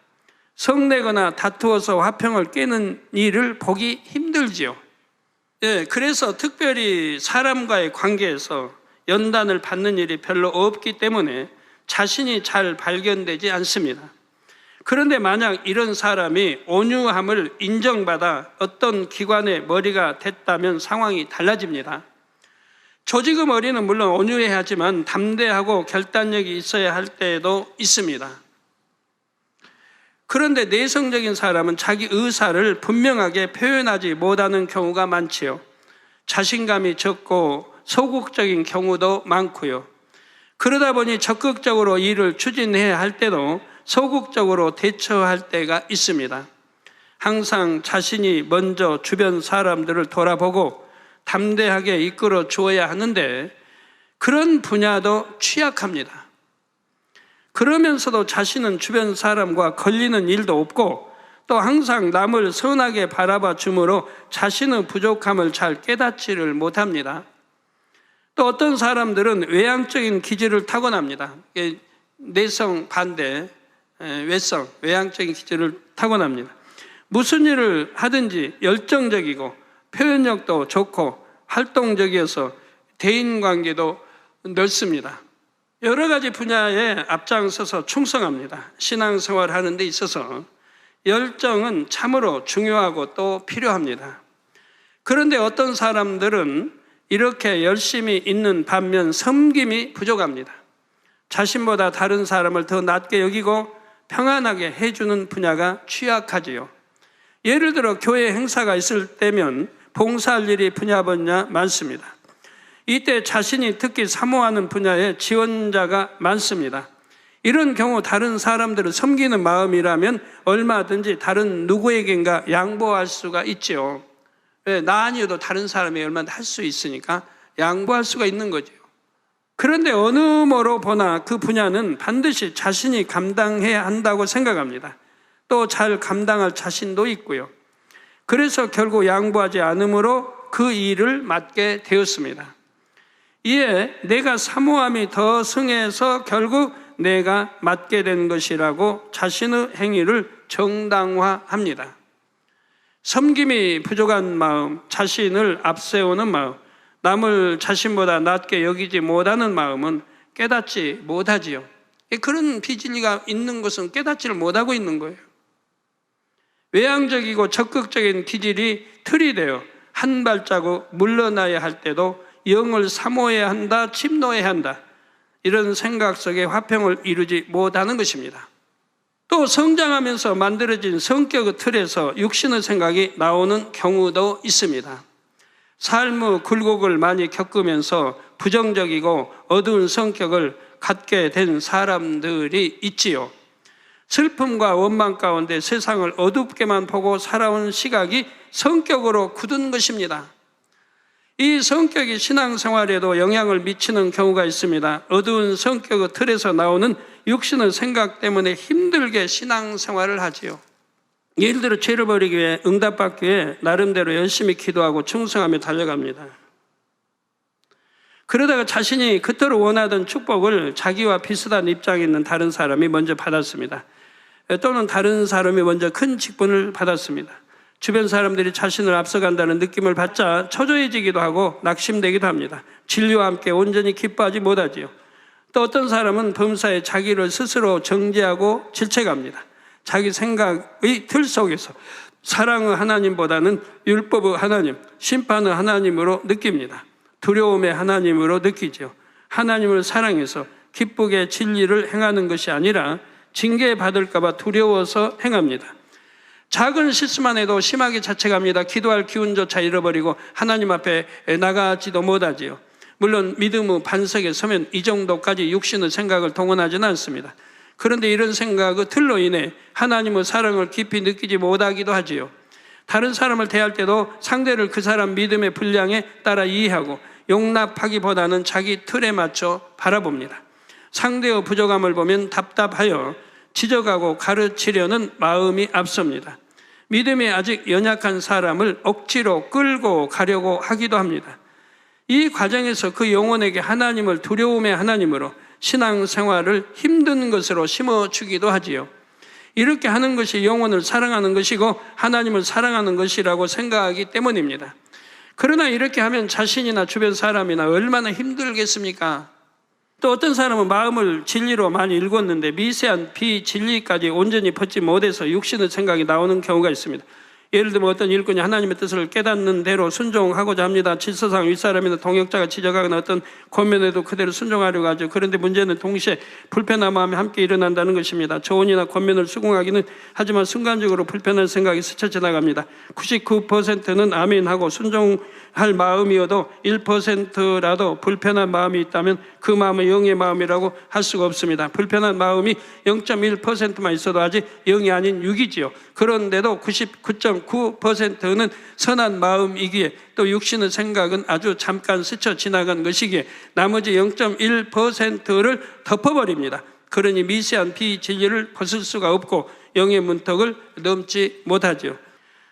[SPEAKER 5] 성내거나 다투어서 화평을 깨는 일을 보기 힘들지요. 그래서 특별히 사람과의 관계에서 연단을 받는 일이 별로 없기 때문에 자신이 잘 발견되지 않습니다. 그런데 만약 이런 사람이 온유함을 인정받아 어떤 기관의 머리가 됐다면 상황이 달라집니다. 조직의 머리는 물론 온유해야 하지만 담대하고 결단력이 있어야 할 때도 있습니다. 그런데 내성적인 사람은 자기 의사를 분명하게 표현하지 못하는 경우가 많지요. 자신감이 적고 소극적인 경우도 많고요. 그러다 보니 적극적으로 일을 추진해야 할 때도 소극적으로 대처할 때가 있습니다. 항상 자신이 먼저 주변 사람들을 돌아보고 담대하게 이끌어 주어야 하는데 그런 분야도 취약합니다. 그러면서도 자신은 주변 사람과 걸리는 일도 없고 또 항상 남을 선하게 바라봐 주므로 자신의 부족함을 잘 깨닫지를 못합니다. 또 어떤 사람들은 외향적인 기질을 타고납니다. 내성 반대, 외성, 외향적인 기질을 타고납니다. 무슨 일을 하든지 열정적이고 표현력도 좋고 활동적이어서 대인관계도 넓습니다. 여러 가지 분야에 앞장서서 충성합니다. 신앙생활을 하는 데 있어서 열정은 참으로 중요하고 또 필요합니다. 그런데 어떤 사람들은 이렇게 열심히 있는 반면 섬김이 부족합니다. 자신보다 다른 사람을 더 낮게 여기고 평안하게 해주는 분야가 취약하지요. 예를 들어 교회 행사가 있을 때면 봉사할 일이 분야번야 많습니다. 이때 자신이 특히 사모하는 분야에 지원자가 많습니다. 이런 경우 다른 사람들을 섬기는 마음이라면 얼마든지 다른 누구에겐가 양보할 수가 있지요. 나 아니어도 다른 사람이 얼마나 할 수 있으니까 양보할 수가 있는 거죠. 그런데 어느 뭐로 보나 그 분야는 반드시 자신이 감당해야 한다고 생각합니다. 또 잘 감당할 자신도 있고요. 그래서 결국 양보하지 않으므로 그 일을 맡게 되었습니다. 이에 내가 사모함이 더 승해서 결국 내가 맡게 된 것이라고 자신의 행위를 정당화합니다. 섬김이 부족한 마음, 자신을 앞세우는 마음, 남을 자신보다 낮게 여기지 못하는 마음은 깨닫지 못하지요. 그런 비진리가 있는 것은 깨닫지를 못하고 있는 거예요. 외향적이고 적극적인 기질이 틀이 되어 한 발자국 물러나야 할 때도 영을 사모해야 한다, 침노해야 한다, 이런 생각 속에 화평을 이루지 못하는 것입니다. 또 성장하면서 만들어진 성격의 틀에서 육신의 생각이 나오는 경우도 있습니다. 삶의 굴곡을 많이 겪으면서 부정적이고 어두운 성격을 갖게 된 사람들이 있지요. 슬픔과 원망 가운데 세상을 어둡게만 보고 살아온 시각이 성격으로 굳은 것입니다. 이 성격이 신앙생활에도 영향을 미치는 경우가 있습니다. 어두운 성격의 틀에서 나오는 육신의 생각 때문에 힘들게 신앙생활을 하지요. 예를 들어 죄를 버리기 위해 응답받기 위해 나름대로 열심히 기도하고 충성하며 달려갑니다. 그러다가 자신이 그토록 원하던 축복을 자기와 비슷한 입장에 있는 다른 사람이 먼저 받았습니다. 또는 다른 사람이 먼저 큰 직분을 받았습니다. 주변 사람들이 자신을 앞서간다는 느낌을 받자 초조해지기도 하고 낙심되기도 합니다. 진리와 함께 온전히 기뻐하지 못하지요. 또 어떤 사람은 범사에 자기를 스스로 정죄하고 질책합니다. 자기 생각의 틀 속에서 사랑의 하나님보다는 율법의 하나님, 심판의 하나님으로 느낍니다. 두려움의 하나님으로 느끼죠. 하나님을 사랑해서 기쁘게 진리를 행하는 것이 아니라 징계받을까 봐 두려워서 행합니다. 작은 실수만 해도 심하게 자책합니다. 기도할 기운조차 잃어버리고 하나님 앞에 나가지도 못하지요. 물론 믿음의 반석에 서면 이 정도까지 육신의 생각을 동원하지는 않습니다. 그런데 이런 생각의 틀로 인해 하나님의 사랑을 깊이 느끼지 못하기도 하지요. 다른 사람을 대할 때도 상대를 그 사람 믿음의 분량에 따라 이해하고 용납하기보다는 자기 틀에 맞춰 바라봅니다. 상대의 부족함을 보면 답답하여 지적하고 가르치려는 마음이 앞섭니다. 믿음이 아직 연약한 사람을 억지로 끌고 가려고 하기도 합니다. 이 과정에서 그 영혼에게 하나님을 두려움의 하나님으로 신앙생활을 힘든 것으로 심어주기도 하지요. 이렇게 하는 것이 영혼을 사랑하는 것이고 하나님을 사랑하는 것이라고 생각하기 때문입니다. 그러나 이렇게 하면 자신이나 주변 사람이나 얼마나 힘들겠습니까? 또 어떤 사람은 마음을 진리로 많이 읽었는데 미세한 비진리까지 온전히 벗지 못해서 육신의 생각이 나오는 경우가 있습니다. 예를 들면 어떤 일꾼이 하나님의 뜻을 깨닫는 대로 순종하고자 합니다. 질서상 윗사람이나 동역자가 지적하거나 어떤 권면에도 그대로 순종하려고 하죠. 그런데 문제는 동시에 불편한 마음이 함께 일어난다는 것입니다. 조언이나 권면을 수긍하기는 하지만 순간적으로 불편한 생각이 스쳐 지나갑니다. 99%는 아멘하고 순종할 마음이어도 1%라도 불편한 마음이 있다면 그 마음은 영의 마음이라고 할 수가 없습니다. 불편한 마음이 0.1%만 있어도 아직 영이 아닌 6이지요. 그런데도 99.9%는 선한 마음이기에 또 육신의 생각은 아주 잠깐 스쳐 지나간 것이기에 나머지 0.1%를 덮어버립니다. 그러니 미세한 비진리를 벗을 수가 없고 영의 문턱을 넘지 못하죠.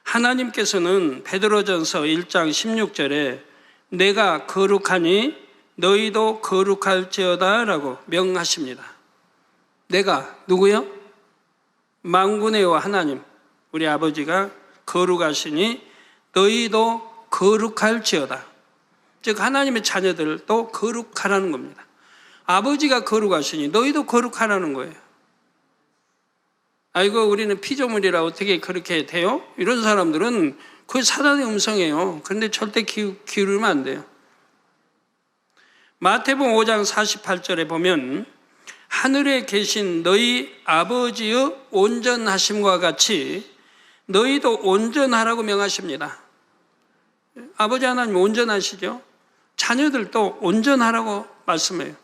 [SPEAKER 5] 하나님께서는 베드로전서 1장 16절에 내가 거룩하니 너희도 거룩할지어다 라고 명하십니다. 내가 누구요? 만군의 여호와 하나님 우리 아버지가 거룩하시니 너희도 거룩할지어다. 즉 하나님의 자녀들도 거룩하라는 겁니다. 아버지가 거룩하시니 너희도 거룩하라는 거예요. 아이고 우리는 피조물이라 어떻게 그렇게 돼요? 이런 사람들은 그게 사단의 음성이에요. 그런데 절대 기울이면 안 돼요. 마태복음 5장 48절에 보면 하늘에 계신 너희 아버지의 온전하심과 같이 너희도 온전하라고 명하십니다. 아버지 하나님 온전하시죠? 자녀들도 온전하라고 말씀해요.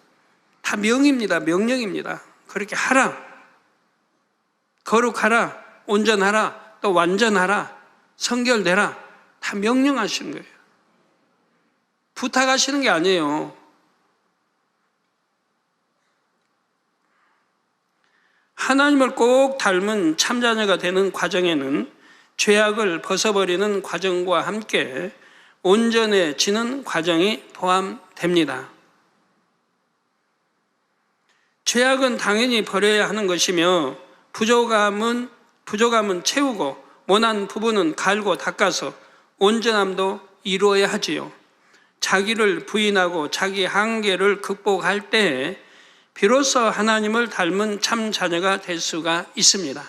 [SPEAKER 5] 다 명입니다. 명령입니다. 그렇게 하라. 거룩하라. 온전하라. 또 완전하라. 성결되라. 다 명령하시는 거예요. 부탁하시는 게 아니에요. 하나님을 꼭 닮은 참자녀가 되는 과정에는 죄악을 벗어버리는 과정과 함께 온전해지는 과정이 포함됩니다. 죄악은 당연히 버려야 하는 것이며 부족함은 채우고 모난 부분은 갈고 닦아서 온전함도 이루어야 하지요. 자기를 부인하고 자기 한계를 극복할 때 비로소 하나님을 닮은 참 자녀가 될 수가 있습니다.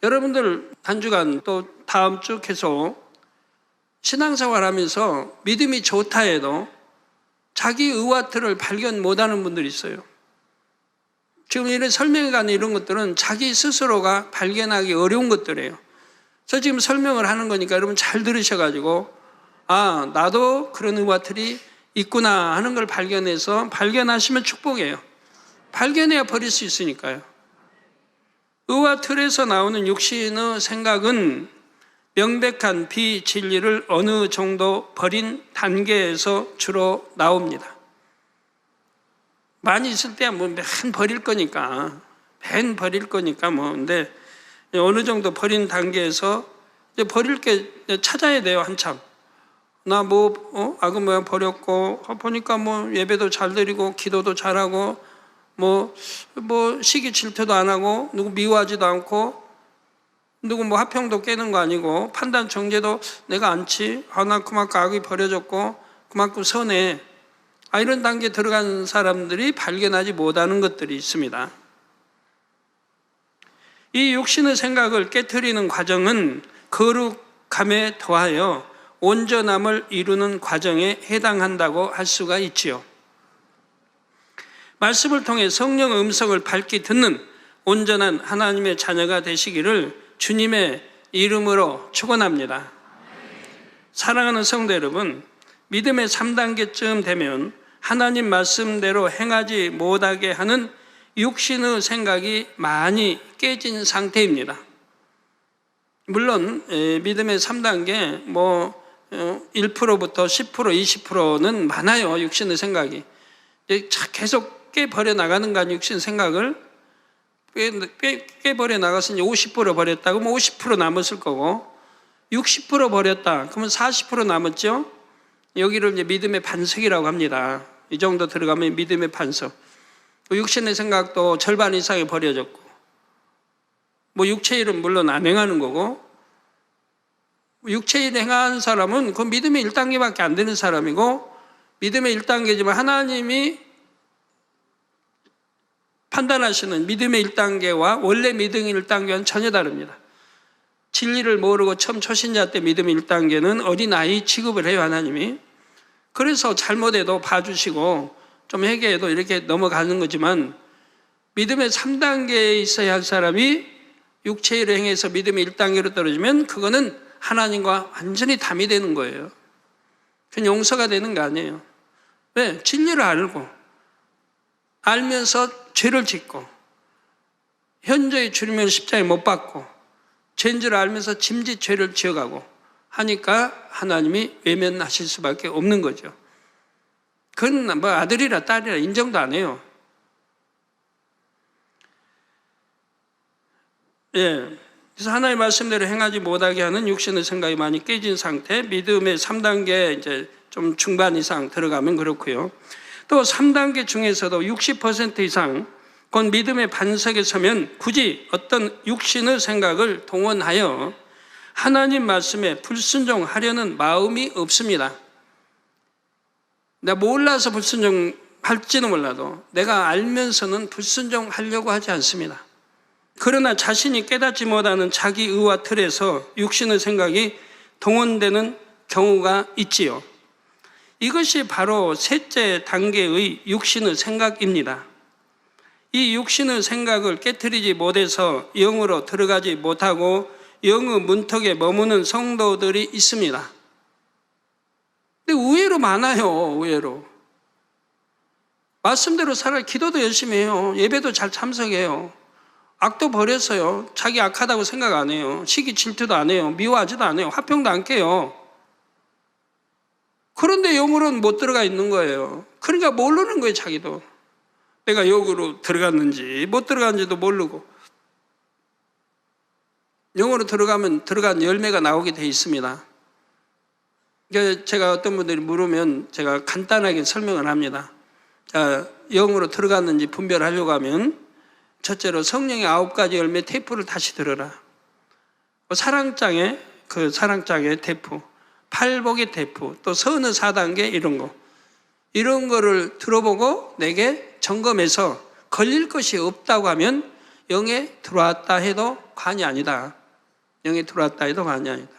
[SPEAKER 5] 여러분들 한 주간 또 다음 주 계속 신앙생활하면서 믿음이 좋다 해도 자기 의와틀을 발견 못하는 분들이 있어요. 지금 이런 설명에 관한 이런 것들은 자기 스스로가 발견하기 어려운 것들이에요. 그래서 지금 설명을 하는 거니까 여러분 잘 들으셔가지고 아 나도 그런 의와틀이 있구나 하는 걸 발견하시면 축복이에요. 발견해야 버릴 수 있으니까요. 의와 틀에서 나오는 육신의 생각은 명백한 비진리를 어느 정도 버린 단계에서 주로 나옵니다. 많이 있을 때야 뭐 맨 버릴 거니까 뭐 근데 어느 정도 버린 단계에서 이제 버릴 게 찾아야 돼요. 한참 나 악은 모양 버렸고 보니까 뭐 예배도 잘 드리고 기도도 잘하고 뭐 시기 질투도 안 하고 누구 미워하지도 않고 누구 뭐 화평도 깨는 거 아니고 판단 정죄도 내가 않지. 나 그만큼 악이 버려졌고 그만큼 선해. 이런 단계에 들어간 사람들이 발견하지 못하는 것들이 있습니다. 이 육신의 생각을 깨트리는 과정은 거룩함에 더하여 온전함을 이루는 과정에 해당한다고 할 수가 있지요. 말씀을 통해 성령의 음성을 밝히 듣는 온전한 하나님의 자녀가 되시기를 주님의 이름으로 축원합니다. 사랑하는 성도 여러분, 믿음의 3단계쯤 되면 하나님 말씀대로 행하지 못하게 하는 육신의 생각이 많이 깨진 상태입니다. 물론 믿음의 3단계 1%부터 10%, 20%는 많아요. 육신의 생각이 계속 깨버려 나가는 거 아니에요. 육신 생각을 깨버려 나갔으니 50% 버렸다 그러면 50% 남았을 거고, 60% 버렸다 그러면 40% 남았죠. 여기를 이제 믿음의 반석이라고 합니다. 이 정도 들어가면 믿음의 반석. 육신의 생각도 절반 이상이 버려졌고, 육체일은 물론 안 행하는 거고, 육체일 행하는 사람은 그 믿음의 1단계밖에 안 되는 사람이고, 믿음의 1단계지만 하나님이 판단하시는 믿음의 1단계와 원래 믿음의 1단계와는 전혀 다릅니다. 진리를 모르고 처음 초신자 때 믿음의 1단계는 어린아이 취급을 해요, 하나님이. 그래서 잘못해도 봐주시고 좀 회개해도 이렇게 넘어가는 거지만, 믿음의 3단계에 있어야 할 사람이 육체일을 행해서 믿음의 1단계로 떨어지면 그거는 하나님과 완전히 담이 되는 거예요. 그냥 용서가 되는 거 아니에요. 왜? 진리를 알면서 죄를 짓고, 현저히 주님을 십자가에 못 박고, 죄인 줄 알면서 짐짓 죄를 지어가고 하니까 하나님이 외면하실 수밖에 없는 거죠. 그건 아들이라 딸이라 인정도 안 해요. 그래서 하나님의 말씀대로 행하지 못하게 하는 육신의 생각이 많이 깨진 상태, 믿음의 3단계 이제 좀 중반 이상 들어가면 그렇고요. 또 3단계 중에서도 60% 이상, 곧 믿음의 반석에 서면 굳이 어떤 육신의 생각을 동원하여 하나님 말씀에 불순종하려는 마음이 없습니다. 내가 몰라서 불순종할지는 몰라도 내가 알면서는 불순종하려고 하지 않습니다. 그러나 자신이 깨닫지 못하는 자기 의와 틀에서 육신의 생각이 동원되는 경우가 있지요. 이것이 바로 셋째 단계의 육신의 생각입니다. 이 육신의 생각을 깨트리지 못해서 영으로 들어가지 못하고 영의 문턱에 머무는 성도들이 있습니다. 근데 의외로 많아요. 의외로. 말씀대로 살아, 기도도 열심히 해요. 예배도 잘 참석해요. 악도 버렸어요. 자기 악하다고 생각 안 해요. 시기 질투도 안 해요. 미워하지도 않아요. 화평도 안 깨요. 그런데 영으로는 못 들어가 있는 거예요. 그러니까 모르는 거예요, 자기도. 내가 영으로 들어갔는지 못 들어갔는지도 모르고. 영으로 들어가면 들어간 열매가 나오게 돼 있습니다. 그러니까 제가 어떤 분들이 물으면 제가 간단하게 설명을 합니다. 자, 영으로 들어갔는지 분별하려고 하면 첫째로 성령의 9가지 열매 테이프를 다시 들어라. 사랑장의 테이프, 팔복의 테이프, 또 선의 4단계 이런 거를 들어보고 내게 점검해서 걸릴 것이 없다고 하면 영에 들어왔다 해도 관이 아니다. 영에 들어왔다 해도 관이 아니다.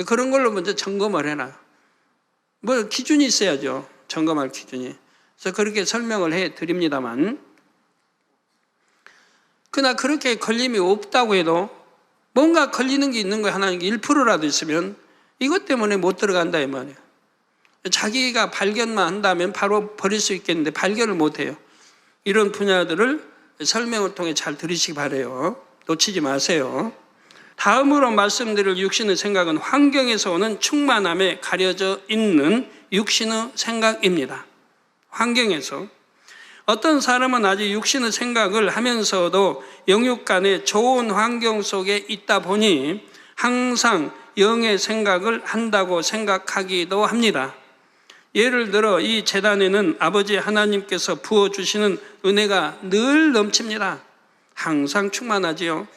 [SPEAKER 5] 그런 걸로 먼저 점검을 해라. 기준이 있어야죠. 점검할 기준이. 그래서 그렇게 설명을 해 드립니다만, 그러나 그렇게 걸림이 없다고 해도 뭔가 걸리는 게 있는 거예요. 하나님 1%라도 있으면 이것 때문에 못 들어간다 이 말이에요. 자기가 발견만 한다면 바로 버릴 수 있겠는데 발견을 못 해요. 이런 분야들을 설명을 통해 잘 들으시기 바라요. 놓치지 마세요. 다음으로 말씀드릴 육신의 생각은 환경에서 오는 충만함에 가려져 있는 육신의 생각입니다. 환경에서. 어떤 사람은 아직 육신의 생각을 하면서도 영육 간의 좋은 환경 속에 있다 보니 항상 영의 생각을 한다고 생각하기도 합니다. 예를 들어 이 제단에는 아버지 하나님께서 부어주시는 은혜가 늘 넘칩니다. 항상 충만하지요.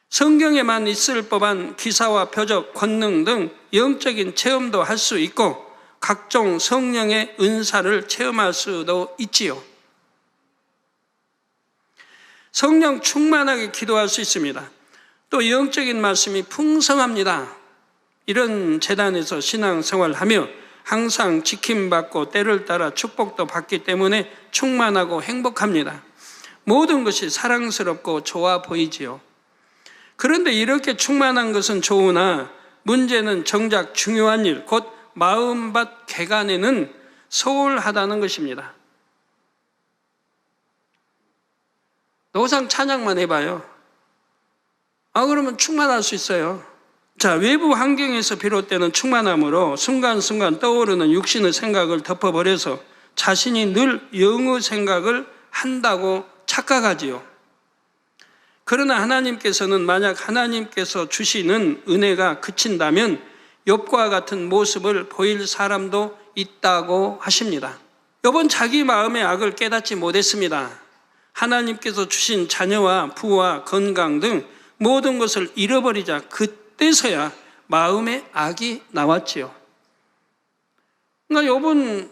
[SPEAKER 5] 성경에만 있을 법한 기사와 표적, 권능 등 영적인 체험도 할 수 있고 각종 성령의 은사를 체험할 수도 있지요. 성령 충만하게 기도할 수 있습니다. 또 영적인 말씀이 풍성합니다. 이런 재단에서 신앙생활을 하며 항상 지킴받고 때를 따라 축복도 받기 때문에 충만하고 행복합니다. 모든 것이 사랑스럽고 좋아 보이지요. 그런데 이렇게 충만한 것은 좋으나 문제는 정작 중요한 일, 곧 마음밭 개간에는 소홀하다는 것입니다. 노상 찬양만 해봐요. 그러면 충만할 수 있어요. 자, 외부 환경에서 비롯되는 충만함으로 순간순간 떠오르는 육신의 생각을 덮어버려서 자신이 늘 영의 생각을 한다고 착각하지요. 그러나 하나님께서는 만약 하나님께서 주시는 은혜가 그친다면 욥과 같은 모습을 보일 사람도 있다고 하십니다. 욥은 자기 마음의 악을 깨닫지 못했습니다. 하나님께서 주신 자녀와 부와 건강 등 모든 것을 잃어버리자 그때서야 마음의 악이 나왔지요. 그러니까 욥은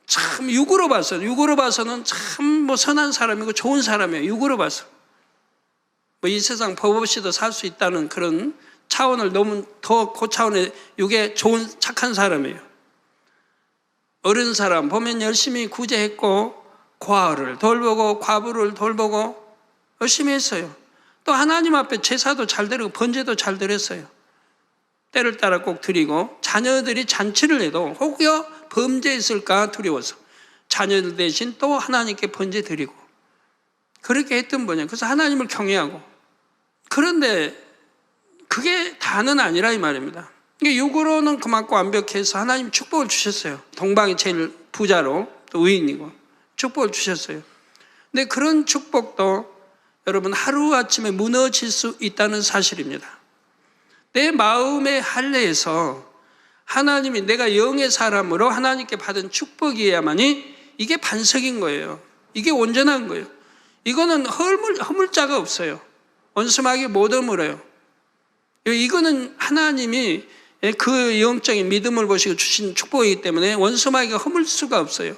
[SPEAKER 5] 참 육으로 봐서는 참 선한 사람이고 좋은 사람이에요. 육으로 봐서. 이 세상 법 없이도 살 수 있다는 그런 차원을 너무 더 고차원의 육에 좋은 착한 사람이에요. 어른 사람 보면 열심히 구제했고 고아를 돌보고 과부를 돌보고 열심히 했어요. 또 하나님 앞에 제사도 잘 드리고 번제도 잘 드렸어요. 때를 따라 꼭 드리고 자녀들이 잔치를 해도 혹여 범죄했을까 두려워서 자녀들 대신 또 하나님께 번제 드리고 그렇게 했던 분이에요. 그래서 하나님을 경외하고. 그런데 그게 다는 아니라 이 말입니다. 육으로는 그만큼 완벽해서 하나님 축복을 주셨어요. 동방이 제일 부자로 또 의인이고 축복을 주셨어요. 근데 그런 축복도 여러분 하루아침에 무너질 수 있다는 사실입니다. 내 마음의 할례에서 하나님이 내가 영의 사람으로 하나님께 받은 축복이어야만이 이게 반석인 거예요. 이게 온전한 거예요. 이거는 허물자가 없어요. 원수마귀 못 허물어요. 이거는 하나님이 그 영적인 믿음을 보시고 주신 축복이기 때문에 원수마귀가 허물 수가 없어요.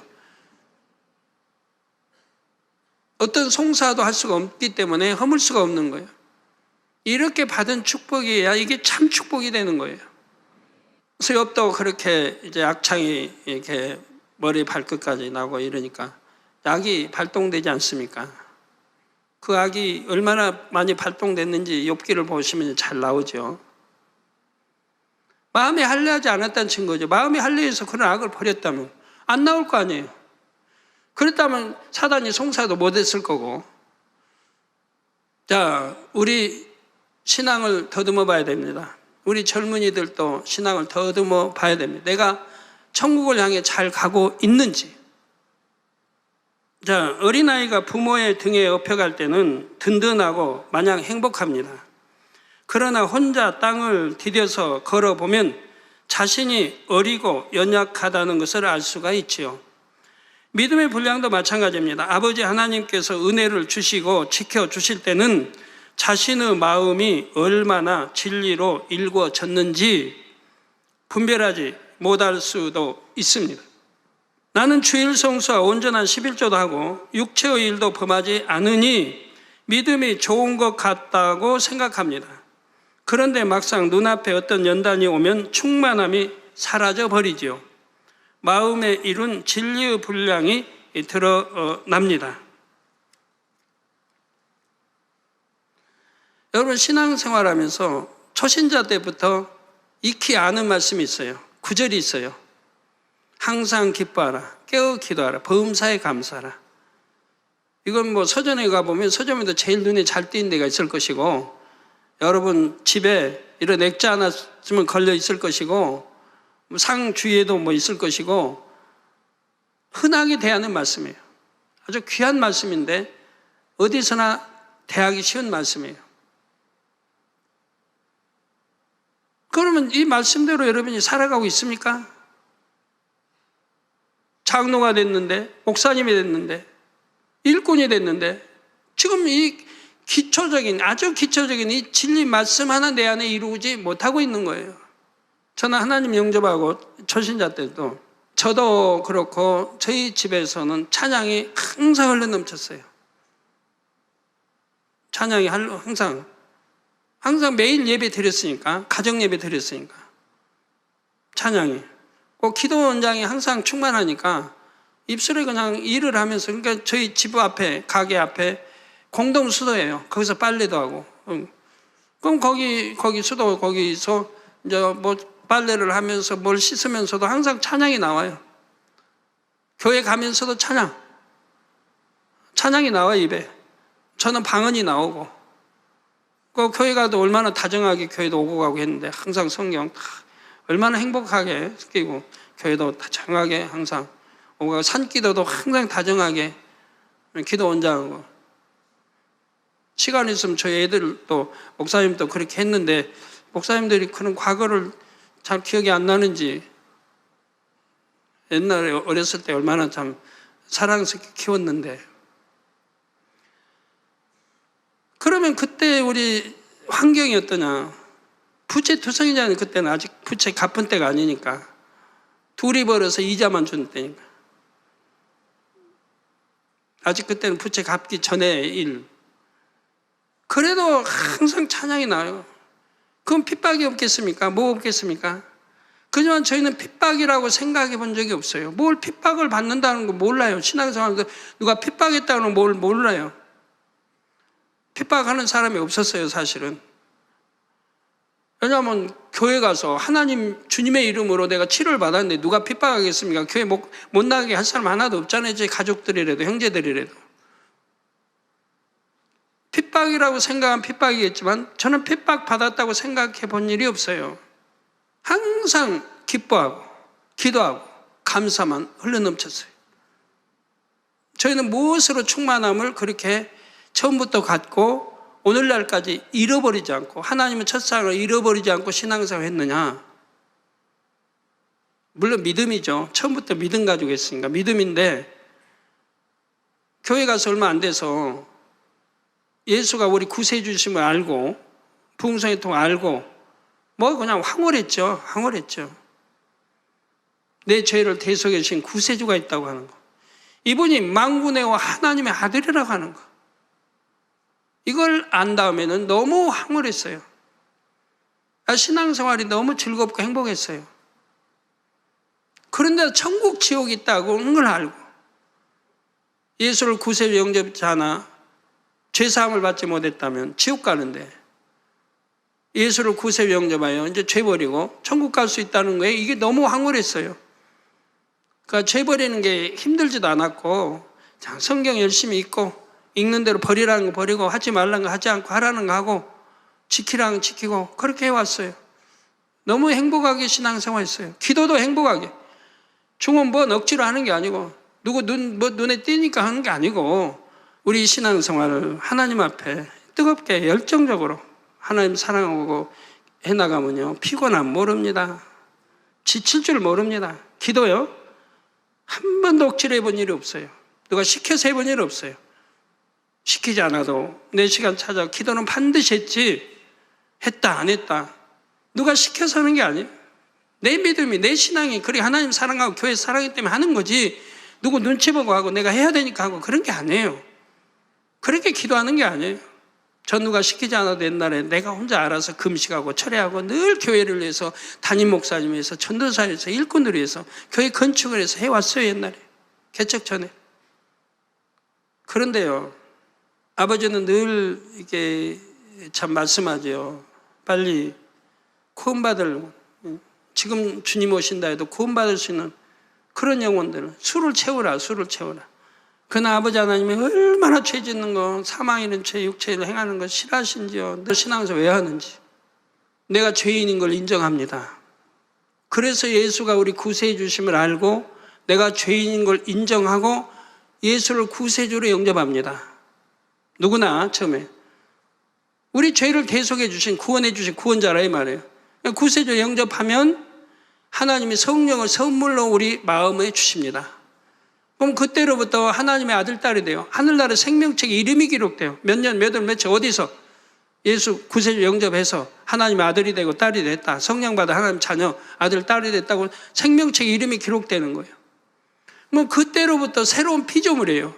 [SPEAKER 5] 어떤 송사도 할 수가 없기 때문에 허물 수가 없는 거예요. 이렇게 받은 축복이어야 이게 참 축복이 되는 거예요. 그래서 욥도 그렇게 이제 악창이 이렇게 머리 발끝까지 나고 이러니까 악이 발동되지 않습니까? 그 악이 얼마나 많이 발동됐는지 욥기를 보시면 잘 나오죠. 마음에 할례하지 않았다는 증거죠. 마음에 할례해서 그런 악을 버렸다면 안 나올 거 아니에요. 그렇다면 사단이 송사도 못했을 거고. 자, 우리 신앙을 더듬어 봐야 됩니다. 우리 젊은이들도 신앙을 더듬어 봐야 됩니다. 내가 천국을 향해 잘 가고 있는지. 자, 어린아이가 부모의 등에 업혀갈 때는 든든하고 마냥 행복합니다. 그러나 혼자 땅을 디뎌서 걸어보면 자신이 어리고 연약하다는 것을 알 수가 있지요. 믿음의 분량도 마찬가지입니다. 아버지 하나님께서 은혜를 주시고 지켜주실 때는 자신의 마음이 얼마나 진리로 일궈졌는지 분별하지 못할 수도 있습니다. 나는 주일 성수와 온전한 11조도 하고 육체의 일도 범하지 않으니 믿음이 좋은 것 같다고 생각합니다. 그런데 막상 눈앞에 어떤 연단이 오면 충만함이 사라져 버리지요. 마음에 이룬 진리의 분량이 드러납니다. 여러분 신앙생활하면서 초신자 때부터 익히 아는 말씀이 있어요. 구절이 있어요. 항상 기뻐하라, 깨어 기도하라, 범사에 감사하라. 이건 뭐 서점에 가보면 서점에도 제일 눈에 잘 띄는 데가 있을 것이고 여러분 집에 이런 액자 하나쯤은 걸려 있을 것이고 상 주위에도 뭐 있을 것이고 흔하게 대하는 말씀이에요. 아주 귀한 말씀인데 어디서나 대하기 쉬운 말씀이에요. 그러면 이 말씀대로 여러분이 살아가고 있습니까? 장로가 됐는데, 목사님이 됐는데, 일꾼이 됐는데, 지금 이 기초적인, 아주 기초적인 이 진리 말씀 하나 내 안에 이루지 못하고 있는 거예요. 저는 하나님 영접하고 초신자 때도 저도 그렇고 저희 집에서는 찬양이 항상 흘러넘쳤어요. 찬양이 항상 매일 예배 드렸으니까, 가정 예배 드렸으니까 찬양이 기도 원장이 항상 충만하니까 입술에 그냥 일을 하면서, 그러니까 저희 집 앞에, 가게 앞에 공동 수도예요. 거기서 빨래도 하고. 그럼 거기 수도, 거기서 이제 뭐 빨래를 하면서 뭘 씻으면서도 항상 찬양이 나와요. 교회 가면서도 찬양이 나와요, 입에. 저는 방언이 나오고. 그 교회 가도 얼마나 다정하게 교회도 오고 가고 했는데 항상 성경 얼마나 행복하게 끼고 교회도 다정하게 항상 오고 가고, 산기도도 항상 다정하게 기도 원장하고. 시간 있으면 저희 애들도 목사님도 그렇게 했는데 목사님들이 그런 과거를 잘 기억이 안 나는지, 옛날에 어렸을 때 얼마나 참 사랑스럽게 키웠는데. 그러면 그때 우리 환경이 어떠냐? 부채 투성이잖아요. 그때는 아직 부채 갚은 때가 아니니까. 둘이 벌어서 이자만 주는 때니까. 아직 그때는 부채 갚기 전의 일. 그래도 항상 찬양이 나요. 그건 핍박이 없겠습니까? 뭐 없겠습니까? 그지만 저희는 핍박이라고 생각해 본 적이 없어요. 뭘 핍박을 받는다는 거 몰라요. 신앙생활에서 누가 핍박했다는 걸 몰라요. 핍박하는 사람이 없었어요, 사실은. 왜냐하면 교회 가서 하나님 주님의 이름으로 내가 치료를 받았는데 누가 핍박하겠습니까? 교회 못 나가게 할 사람 하나도 없잖아요. 제 가족들이라도 형제들이라도. 핍박이라고 생각하면 핍박이겠지만 저는 핍박 받았다고 생각해 본 일이 없어요. 항상 기뻐하고 기도하고 감사만 흘러넘쳤어요. 저희는 무엇으로 충만함을 그렇게 처음부터 갖고 오늘날까지 잃어버리지 않고, 하나님의 첫사랑을 잃어버리지 않고 신앙생활을 했느냐? 물론 믿음이죠. 처음부터 믿음 가지고 했으니까 믿음인데, 교회 가서 얼마 안 돼서 예수가 우리 구세주심을 알고 부흥성의 통 알고 뭐 그냥 황홀했죠. 내 죄를 대속해 주신 구세주가 있다고 하는 거. 이분이 만군의 하나님의 아들이라고 하는 거. 이걸 안 다음에는 너무 황홀했어요. 신앙생활이 너무 즐겁고 행복했어요. 그런데 천국 지옥이 있다고 걸 알고 예수를 구세주 영접하지 않아 죄사함을 받지 못했다면 지옥 가는데, 예수를 구세주 영접하여 이제 죄 버리고 천국 갈 수 있다는 거에 이게 너무 황홀했어요. 그러니까 죄 버리는 게 힘들지도 않았고, 성경 열심히 읽고 읽는 대로 버리라는 거 버리고 하지 말라는 거 하지 않고 하라는 거 하고 지키라는 거 지키고 그렇게 해왔어요. 너무 행복하게 신앙생활했어요. 기도도 행복하게. 중은 뭐 억지로 하는 게 아니고 누구 눈에 띄니까 하는 게 아니고, 우리 신앙생활을 하나님 앞에 뜨겁게 열정적으로 하나님 사랑하고 해나가면요, 피곤함 모릅니다. 지칠 줄 모릅니다. 기도요, 한 번도 억지로 해본 일이 없어요. 누가 시켜서 해본 일이 없어요. 시키지 않아도 내 시간 찾아 기도는 반드시 했지, 했다 안 했다 누가 시켜서 하는 게 아니에요. 내 믿음이, 내 신앙이 그렇게 하나님 사랑하고 교회 사랑하기 때문에 하는 거지, 누구 눈치 보고 하고 내가 해야 되니까 하고 그런 게 아니에요. 그렇게 기도하는 게 아니에요. 전 누가 시키지 않아도 옛날에 내가 혼자 알아서 금식하고 철회하고 늘 교회를 위해서, 담임 목사님 위해서, 전도사에서, 일꾼을 위해서 교회 건축을 해서 해왔어요. 옛날에 개척 전에. 그런데요, 아버지는 늘 이렇게 참 말씀하죠. 빨리 구원받을, 지금 주님 오신다 해도 구원받을 수 있는 그런 영혼들을 술을 채우라. 그러나 아버지 하나님이 얼마나 죄 짓는 거, 사망이는 죄, 육체를 행하는 거 싫어하신지요. 너 신앙에서 왜 하는지. 내가 죄인인 걸 인정합니다. 그래서 예수가 우리 구세해 주심을 알고 내가 죄인인 걸 인정하고 예수를 구세주로 영접합니다. 누구나 처음에. 우리 죄를 대속해 주신, 구원해 주신 구원자라 이 말이에요. 구세주로 영접하면 하나님이 성령을 선물로 우리 마음에 주십니다. 그럼 그때로부터 하나님의 아들, 딸이 돼요. 하늘나라 생명책에 이름이 기록돼요. 몇 년, 몇 월, 며칠 어디서 예수 구세주 영접해서 하나님의 아들이 되고 딸이 됐다. 성령 받아 하나님 자녀, 아들, 딸이 됐다고 생명책에 이름이 기록되는 거예요. 뭐 그때로부터 새로운 피조물이에요.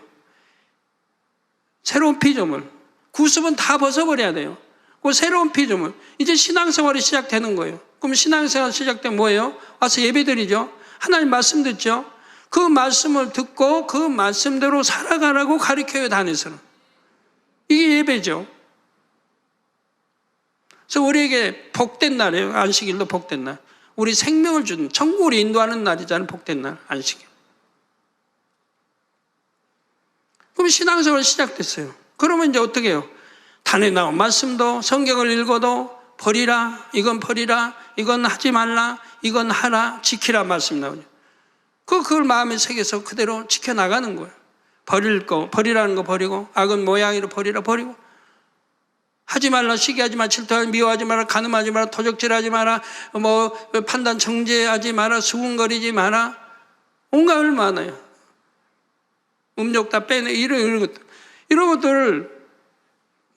[SPEAKER 5] 새로운 피조물. 구습은 다 벗어버려야 돼요. 그 새로운 피조물. 이제 신앙생활이 시작되는 거예요. 그럼 신앙생활 시작되면 뭐예요? 와서 예배드리죠. 하나님 말씀 듣죠? 그 말씀을 듣고 그 말씀대로 살아가라고 가르쳐요, 단에서는. 이게 예배죠. 그래서 우리에게 복된 날이에요. 안식일도 복된 날. 우리 생명을 주는, 천국을 인도하는 날이잖아요. 복된 날, 안식일. 그럼 신앙생활 시작됐어요. 그러면 이제 어떻게 해요? 단에 나온 말씀도 성경을 읽어도 버리라, 이건 버리라, 이건 하지 말라, 이건 하라, 지키라 말씀 나오죠. 그걸 마음에 새겨서 그대로 지켜나가는 거예요. 버릴 거, 버리라는 거 버리고, 악은 모양이로 버리라, 버리고. 하지 말라, 시기하지 마, 질투하지, 미워하지 마라, 간음하지 마라, 도적질하지 마라, 판단 정죄하지 마라, 수군거리지 마라. 온갖 을 많아요. 음욕 다 빼내, 이런 것들. 이런 것들을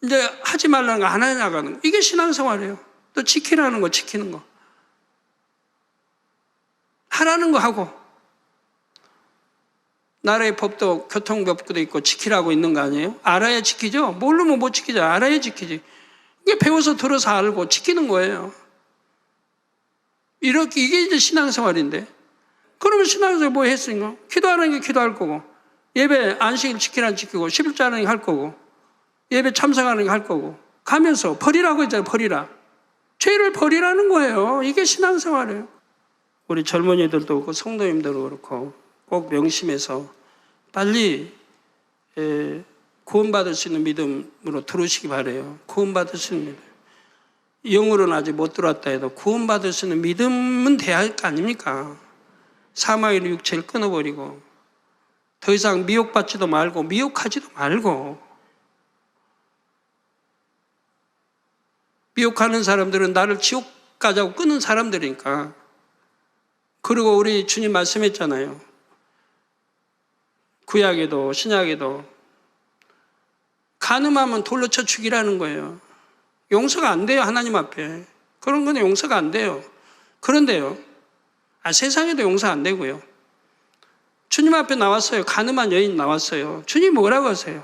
[SPEAKER 5] 이제 하지 말라는 거 안 해나가는 거. 이게 신앙생활이에요. 또 지키라는 거, 지키는 거. 하라는 거 하고. 나라의 법도 교통법도 있고 지키라고 있는 거 아니에요? 알아야 지키죠? 모르면 못 지키죠. 알아야 지키지. 이게 배워서 들어서 알고 지키는 거예요. 이렇게, 이게 이제 신앙생활인데. 그러면 신앙생활 뭐 했으니까? 기도하는 게 기도할 거고, 예배 안식일 지키라는 지키고, 11조 하는 게 할 거고, 예배 참석하는 게 할 거고, 가면서 버리라고 했잖아요. 버리라. 죄를 버리라는 거예요. 이게 신앙생활이에요. 우리 젊은이들도 그렇고 성도님들도 그렇고 꼭 명심해서 빨리 구원받을 수 있는 믿음으로 들어오시기 바라요. 구원받을 수 있는 믿음. 영으로는 아직 못 들어왔다 해도 구원받을 수 있는 믿음은 돼야 할 거 아닙니까? 사망의 육체를 끊어버리고 더 이상 미혹받지도 말고 미혹하지도 말고. 미혹하는 사람들은 나를 지옥 가자고 끄는 사람들이니까. 그리고 우리 주님 말씀했잖아요. 구약에도 신약에도 간음하면 돌로 쳐 죽이라는 거예요. 용서가 안 돼요. 하나님 앞에. 그런 건 용서가 안 돼요. 그런데요, 세상에도 용서 안 되고요. 주님 앞에 나왔어요. 간음한 여인 나왔어요. 주님 뭐라고 하세요?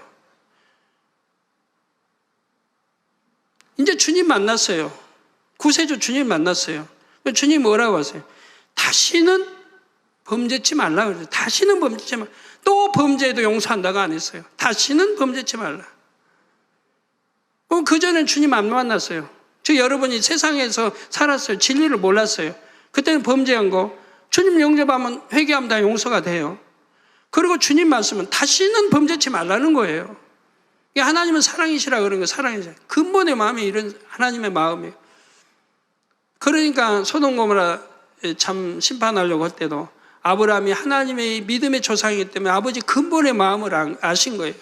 [SPEAKER 5] 이제 주님 만났어요. 구세주 주님 만났어요. 주님 뭐라고 하세요? 다시는 범죄치 말라 그러죠. 다시는 범죄치 말라. 또 범죄해도 용서한다고 안 했어요. 다시는 범죄치 말라. 그전엔 주님 안 만났어요. 여러분이 세상에서 살았어요. 진리를 몰랐어요. 그때는 범죄한 거 주님 영접하면 회개하면 다 용서가 돼요. 그리고 주님 말씀은 다시는 범죄치 말라는 거예요. 하나님은 사랑이시라 그런 거. 사랑이시라. 근본의 마음이 이런 하나님의 마음이에요. 그러니까 소돔 고모라 참 심판하려고 할 때도 아브라함이 하나님의 믿음의 조상이기 때문에 아버지 근본의 마음을 아신 거예요.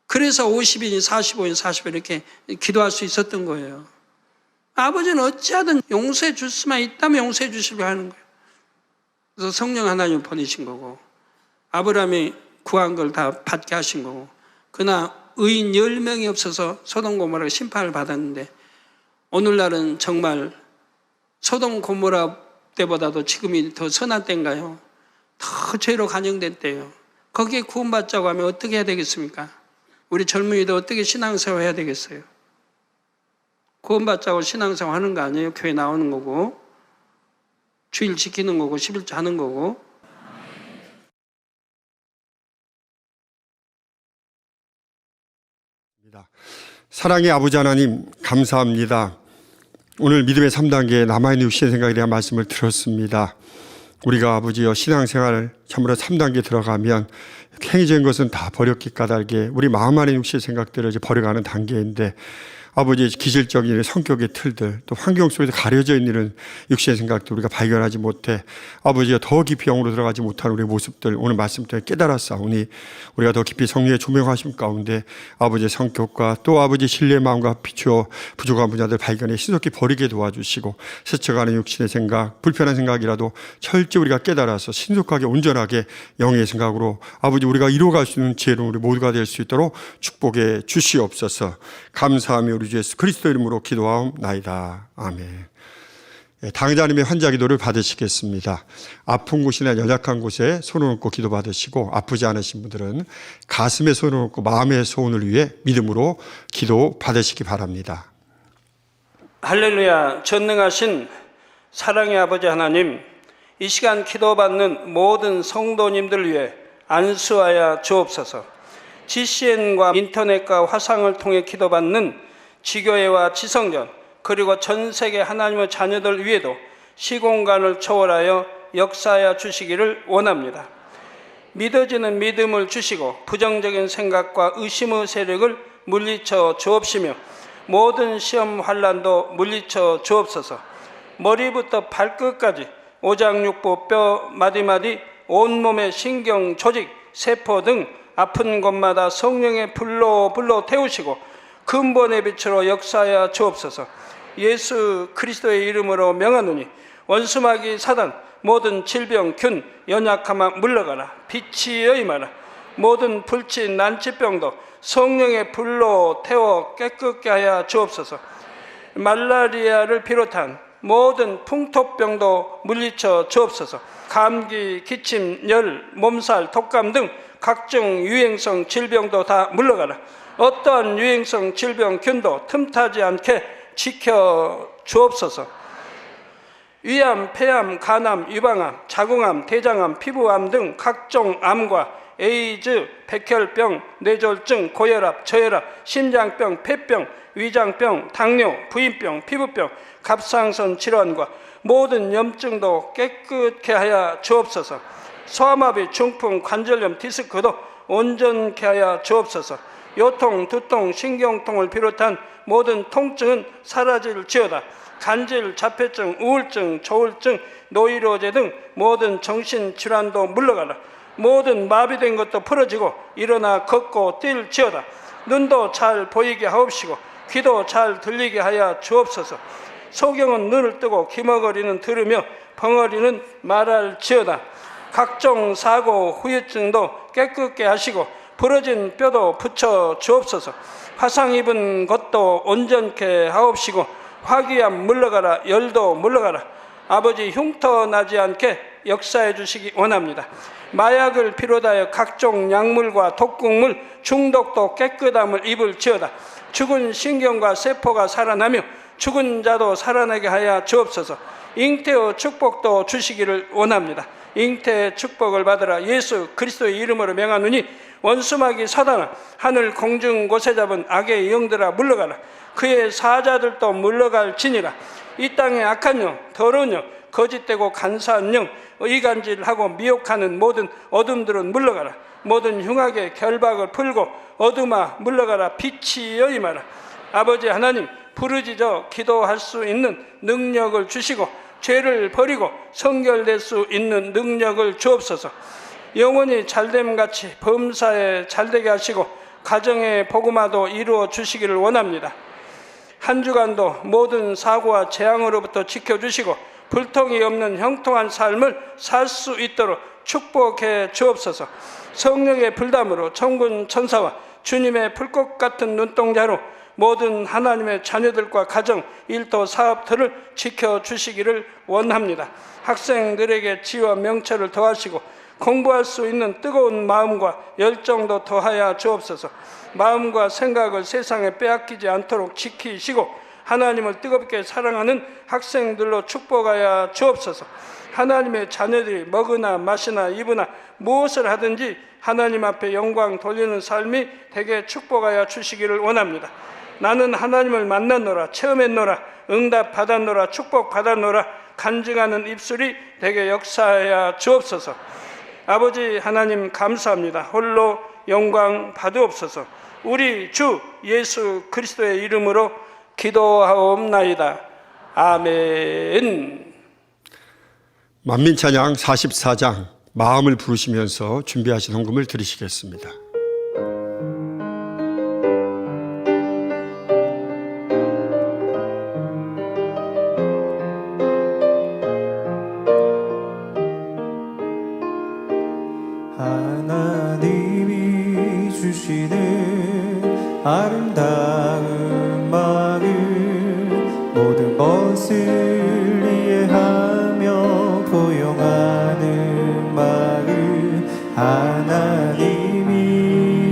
[SPEAKER 5] 그래서 50인, 45인, 40인 이렇게 기도할 수 있었던 거예요. 아버지는 어찌하든 용서해 줄 수만 있다면 용서해 주시려고 하는 거예요. 그래서 성령 하나님을 보내신 거고 아브라함이 구한 걸 다 받게 하신 거고 그러나 의인 10명이 없어서 소돔 고모라가 심판을 받았는데 오늘날은 정말 소돔 고모라 때보다도 지금이 더 선한 때인가요? 더 죄로 간영된 때예요. 거기에 구원받자고 하면 어떻게 해야 되겠습니까? 우리 젊은이도 어떻게 신앙생활 해야 되겠어요? 구원받자고 신앙생활 하는 거 아니에요? 교회 나오는 거고 주일 지키는 거고 11조 하는 거고.
[SPEAKER 1] 사랑의 아버지 하나님 감사합니다. 오늘 믿음의 3단계 남아있는 육신의 생각에 대한 말씀을 들었습니다. 우리가 아버지여 신앙생활 참으로 3단계 들어가면 행위적인 것은 다 버렸기 까닭에 우리 마음 안의 육신의 생각들을 이제 버려가는 단계인데 아버지의 기질적인 성격의 틀들 또 환경 속에서 가려져 있는 육신의 생각들 우리가 발견하지 못해 아버지가 더 깊이 영으로 들어가지 못한 우리의 모습들 오늘 말씀 때문에 깨달았사오니 우리가 더 깊이 성령의 조명하심 가운데 아버지의 성격과 또 아버지의 신뢰의 마음과 비추어 부족한 분야들 발견해 신속히 버리게 도와주시고 스쳐가는 육신의 생각 불편한 생각이라도 철저히 우리가 깨달아서 신속하게 온전하게 영의 생각으로 아버지 우리가 이루어갈 수 있는 지혜로운 우리 모두가 될 수 있도록 축복해 주시옵소서. 감사하며 우리 주 예수 그리스도 이름으로 기도하옵나이다. 아멘. 당자님의 환자 기도를 받으시겠습니다. 아픈 곳이나 연약한 곳에 손을 얹고 기도 받으시고 아프지 않으신 분들은 가슴에 손을 얹고 마음의 소원을 위해 믿음으로 기도 받으시기 바랍니다.
[SPEAKER 5] 할렐루야. 전능하신 사랑의 아버지 하나님, 이 시간 기도받는 모든 성도님들 위해 안수하여 주옵소서. GCN과 인터넷과 화상을 통해 기도받는 지교회와 지성전 그리고 전 세계 하나님의 자녀들 위에도 시공간을 초월하여 역사하여 주시기를 원합니다. 믿어지는 믿음을 주시고 부정적인 생각과 의심의 세력을 물리쳐 주옵시며 모든 시험 환난도 물리쳐 주옵소서. 머리부터 발끝까지 오장육부 뼈 마디마디 온몸의 신경 조직 세포 등 아픈 곳마다 성령의 불로 태우시고 근본의 빛으로 역사하여 주옵소서. 예수 그리스도의 이름으로 명하노니 원수마귀 사단 모든 질병 균 연약함아 물러가라. 빛이여 임하라. 모든 불치 난치병도 성령의 불로 태워 깨끗게 하여 주옵소서. 말라리아를 비롯한 모든 풍토병도 물리쳐 주옵소서. 감기, 기침, 열, 몸살, 독감 등 각종 유행성 질병도 다 물러가라. 어떠한 유행성 질병 균도 틈타지 않게 지켜 주옵소서. 위암, 폐암, 간암, 유방암, 자궁암, 대장암, 피부암 등 각종 암과 에이즈, 백혈병, 뇌졸중, 고혈압, 저혈압, 심장병, 폐병, 위장병, 당뇨, 부인병, 피부병, 갑상선 질환과 모든 염증도 깨끗게 하여 주옵소서. 소아마비, 중풍, 관절염, 디스크도 온전케 하여 주옵소서. 요통, 두통, 신경통을 비롯한 모든 통증은 사라질지어다. 간질, 자폐증, 우울증, 조울증, 노이로제 등 모든 정신질환도 물러가라. 모든 마비된 것도 풀어지고 일어나 걷고 뛸지어다. 눈도 잘 보이게 하옵시고 귀도 잘 들리게 하여 주옵소서. 소경은 눈을 뜨고 기머거리는 들으며 벙어리는 말할지어다. 각종 사고, 후유증도 깨끗게 하시고 부러진 뼈도 붙여 주옵소서. 화상 입은 것도 온전케 하옵시고 화기암 물러가라. 열도 물러가라. 아버지 흉터 나지 않게 역사해 주시기 원합니다. 마약을 비롯하여 각종 약물과 독극물 중독도 깨끗함을 입을지어다. 죽은 신경과 세포가 살아나며 죽은 자도 살아나게 하여 주옵소서. 잉태의 축복도 주시기를 원합니다. 잉태의 축복을 받으라. 예수 그리스도의 이름으로 명하노니 원수마귀 사단아 하늘 공중 곳에 잡은 악의 영들아 물러가라. 그의 사자들도 물러갈지니라. 이 땅의 악한 영, 더러운 영, 거짓되고 간사한 영, 의간질하고 미혹하는 모든 어둠들은 물러가라. 모든 흉악의 결박을 풀고 어둠아 물러가라. 빛이여 임하라. 아버지 하나님 부르짖어 기도할 수 있는 능력을 주시고 죄를 버리고 성결될 수 있는 능력을 주옵소서. 영원히 잘됨같이 범사에 잘되게 하시고 가정의 복음화도 이루어 주시기를 원합니다. 한 주간도 모든 사고와 재앙으로부터 지켜주시고 불통이 없는 형통한 삶을 살 수 있도록 축복해 주옵소서. 성령의 불담으로 천군 천사와 주님의 불꽃 같은 눈동자로 모든 하나님의 자녀들과 가정, 일도, 사업들을 지켜주시기를 원합니다. 학생들에게 지혜와 명철을 더하시고 공부할 수 있는 뜨거운 마음과 열정도 더하여 주옵소서. 마음과 생각을 세상에 빼앗기지 않도록 지키시고 하나님을 뜨겁게 사랑하는 학생들로 축복하여 주옵소서. 하나님의 자녀들이 먹으나 마시나 입으나 무엇을 하든지 하나님 앞에 영광 돌리는 삶이 되게 축복하여 주시기를 원합니다. 나는 하나님을 만났노라, 체험했노라, 응답 받았노라, 축복 받았노라 간증하는 입술이 되게 역사하여 주옵소서. 아버지 하나님 감사합니다. 홀로 영광 받으옵소서. 우리 주 예수 그리스도의 이름으로 기도하옵나이다. 아멘.
[SPEAKER 1] 만민찬양 44장 마음을 부르시면서 준비하신 헌금을 드리시겠습니다.
[SPEAKER 2] 하나님이 주시는 아름다운 마음 모든 것을 이해하며 포용하는 마음 하나님이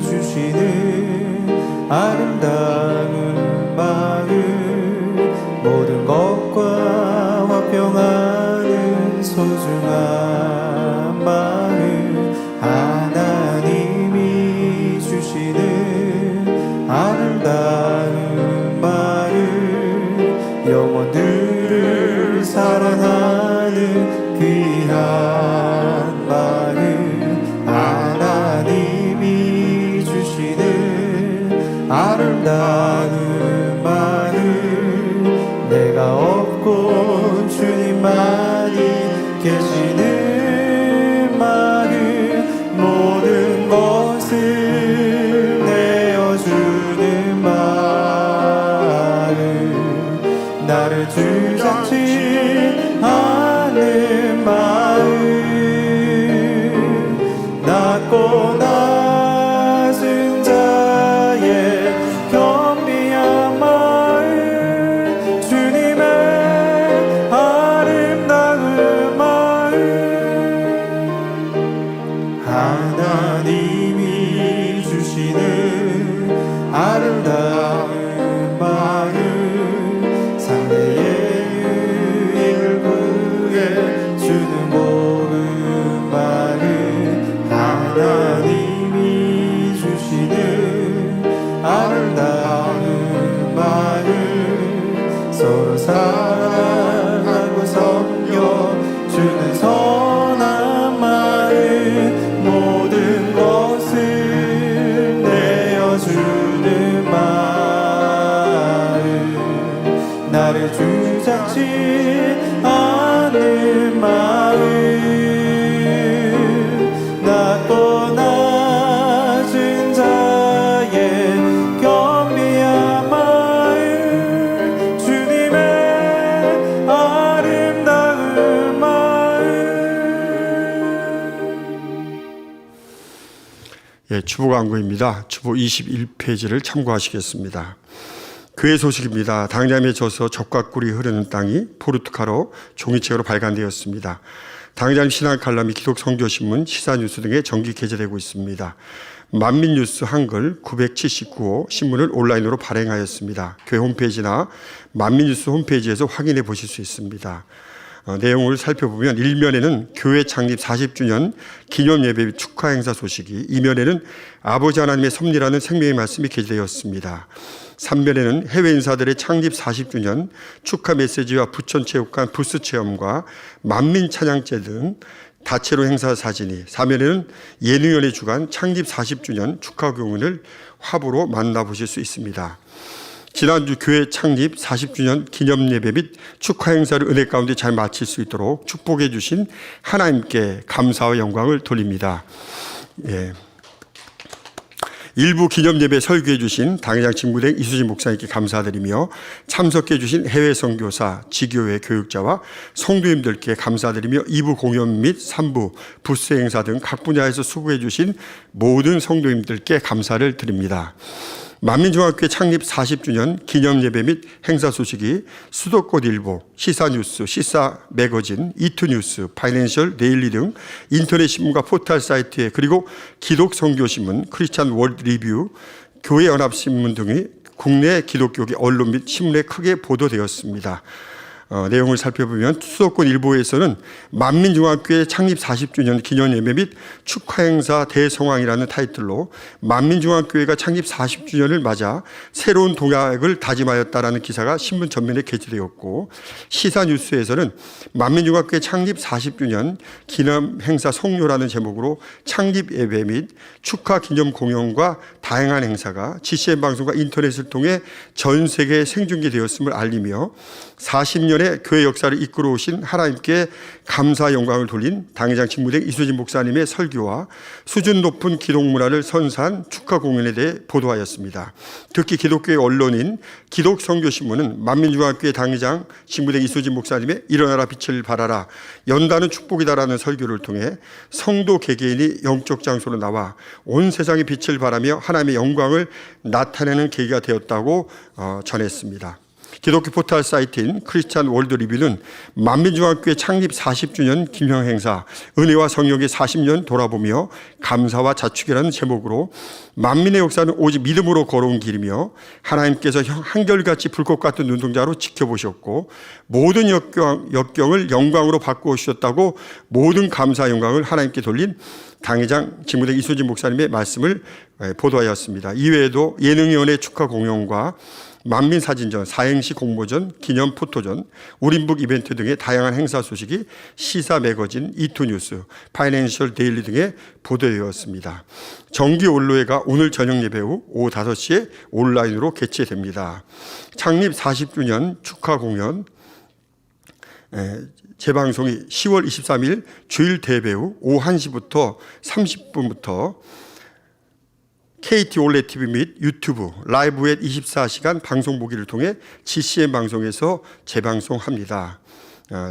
[SPEAKER 2] 주시는 아름다운 마음 모든 것과 화평하는 소중한 영혼들을 사랑하는 귀한 마음, 하나님이 주시는 아름다운 마음, 내가 없고 주님만이 계시는 마음, 모든 것을 내어주는 마음, 나를 주장치 않는 마음, 낮고 낮은 자의 겸비한 마음, 주님의 아름다운 마음, 하나님이 주시는 아름다운 마음, 상대의 유익을 구해 주는 모든 마음, 하나님이 주시는 아름다운 마음, 서로 사랑하고 섬겨주는 선한 마음, 모든 것을 내어주는 마음, 나를 주장치 않는 마음, 낮고 낮은 자의 겸비한 마음, 주님의 아름다운 마음.
[SPEAKER 1] 예, 주보 광고입니다. 주보 21페이지를 참고하시겠습니다. 교회 소식입니다. 당잠에 져서 젖과 꿀이 흐르는 땅이 포르투갈어 종이책으로 발간되었습니다. 당잠 신학 칼럼이 기독 선교신문, 시사뉴스 등에 정기 게재되고 있습니다. 만민뉴스 한글 979호 신문을 온라인으로 발행하였습니다. 교회 홈페이지나 만민뉴스 홈페이지에서 확인해 보실 수 있습니다. 내용을 살펴보면 1면에는 교회 창립 40주년 기념예배 및 축하 행사 소식이, 2면에는 아버지 하나님의 섭리라는 생명의 말씀이 게재되었습니다. 3면에는 해외 인사들의 창립 40주년 축하 메시지와 부천체육관 부스 체험과 만민 찬양제 등 다채로 행사 사진이, 4면에는 예능위원회 주관 창립 40주년 축하 공연을 화보로 만나보실 수 있습니다. 지난주 교회 창립 40주년 기념예배 및 축하 행사를 은혜 가운데 잘 마칠 수 있도록 축복해 주신 하나님께 감사와 영광을 돌립니다. 예. 일부 기념예배 설교해 주신 당회장 직무대 이수진 목사님께 감사드리며, 참석해 주신 해외 선교사, 지교회 교육자와 성도님들께 감사드리며, 2부 공연 및 3부 부스 행사 등 각 분야에서 수고해 주신 모든 성도님들께 감사를 드립니다. 만민중학교회 창립 40주년 기념예배 및 행사 소식이 수도권 일보, 시사뉴스, 시사매거진, 이투뉴스, 파이낸셜 데일리 등 인터넷 신문과 포털 사이트에, 그리고 기독선교신문, 크리스찬 월드 리뷰, 교회연합신문 등의 국내 기독교계 언론 및 신문에 크게 보도되었습니다. 내용을 살펴보면 수도권 일보에서는 만민중학교회 창립 40주년 기념예배 및 축하행사 대성황이라는 타이틀로 만민중학교회가 창립 40주년을 맞아 새로운 동약을 다짐하였다라는 기사가 신문 전면에 게재되었고, 시사뉴스에서는 만민중학교회 창립 40주년 기념행사 성료라는 제목으로 창립 예배 및 축하 기념 공연과 다양한 행사가 GCN 방송과 인터넷을 통해 전 세계에 생중계되었음을 알리며, 40년의 교회 역사를 이끌어 오신 하나님께 감사 영광을 돌린 당회장 직무대 이수진 목사님의 설교와 수준 높은 기독 문화를 선사한 축하 공연에 대해 보도하였습니다. 특히 기독교의 언론인 기독선교신문은 만민중학교의 당회장 직무대 이수진 목사님의 일어나라 빛을 발하라, 연단은 축복이다라는 설교를 통해 성도 개개인이 영적 장소로 나와 온 세상의 빛을 발하며 하나님의 영광을 나타내는 계기가 되었다고 전했습니다. 기독교 포털 사이트인 크리스찬 월드 리뷰는 만민중학교회 창립 40주년 기념행사 은혜와 성령의 40년 돌아보며 감사와 자축이라는 제목으로 만민의 역사는 오직 믿음으로 걸어온 길이며 하나님께서 한결같이 불꽃 같은 눈동자로 지켜보셨고 모든 역경을 영광으로 바꾸어 주셨다고 모든 감사 영광을 하나님께 돌린 당회장 직무대 이수진 목사님의 말씀을 보도하였습니다. 이외에도 예능위원회 축하 공연과 만민사진전, 사행시 공모전, 기념 포토전, 우린북 이벤트 등의 다양한 행사 소식이 시사 매거진, 이투뉴스, 파이낸셜 데일리 등에 보도되었습니다. 정기 온로회가 오늘 저녁 예배 후 오후 5시에 온라인으로 개최됩니다. 창립 40주년 축하 공연 재방송이 10월 23일 주일 대회 후 오후 1시부터 30분부터 KT 올레 TV 및 유튜브 라이브 앱 24시간 방송 보기를 통해 GCN 방송에서 재방송합니다.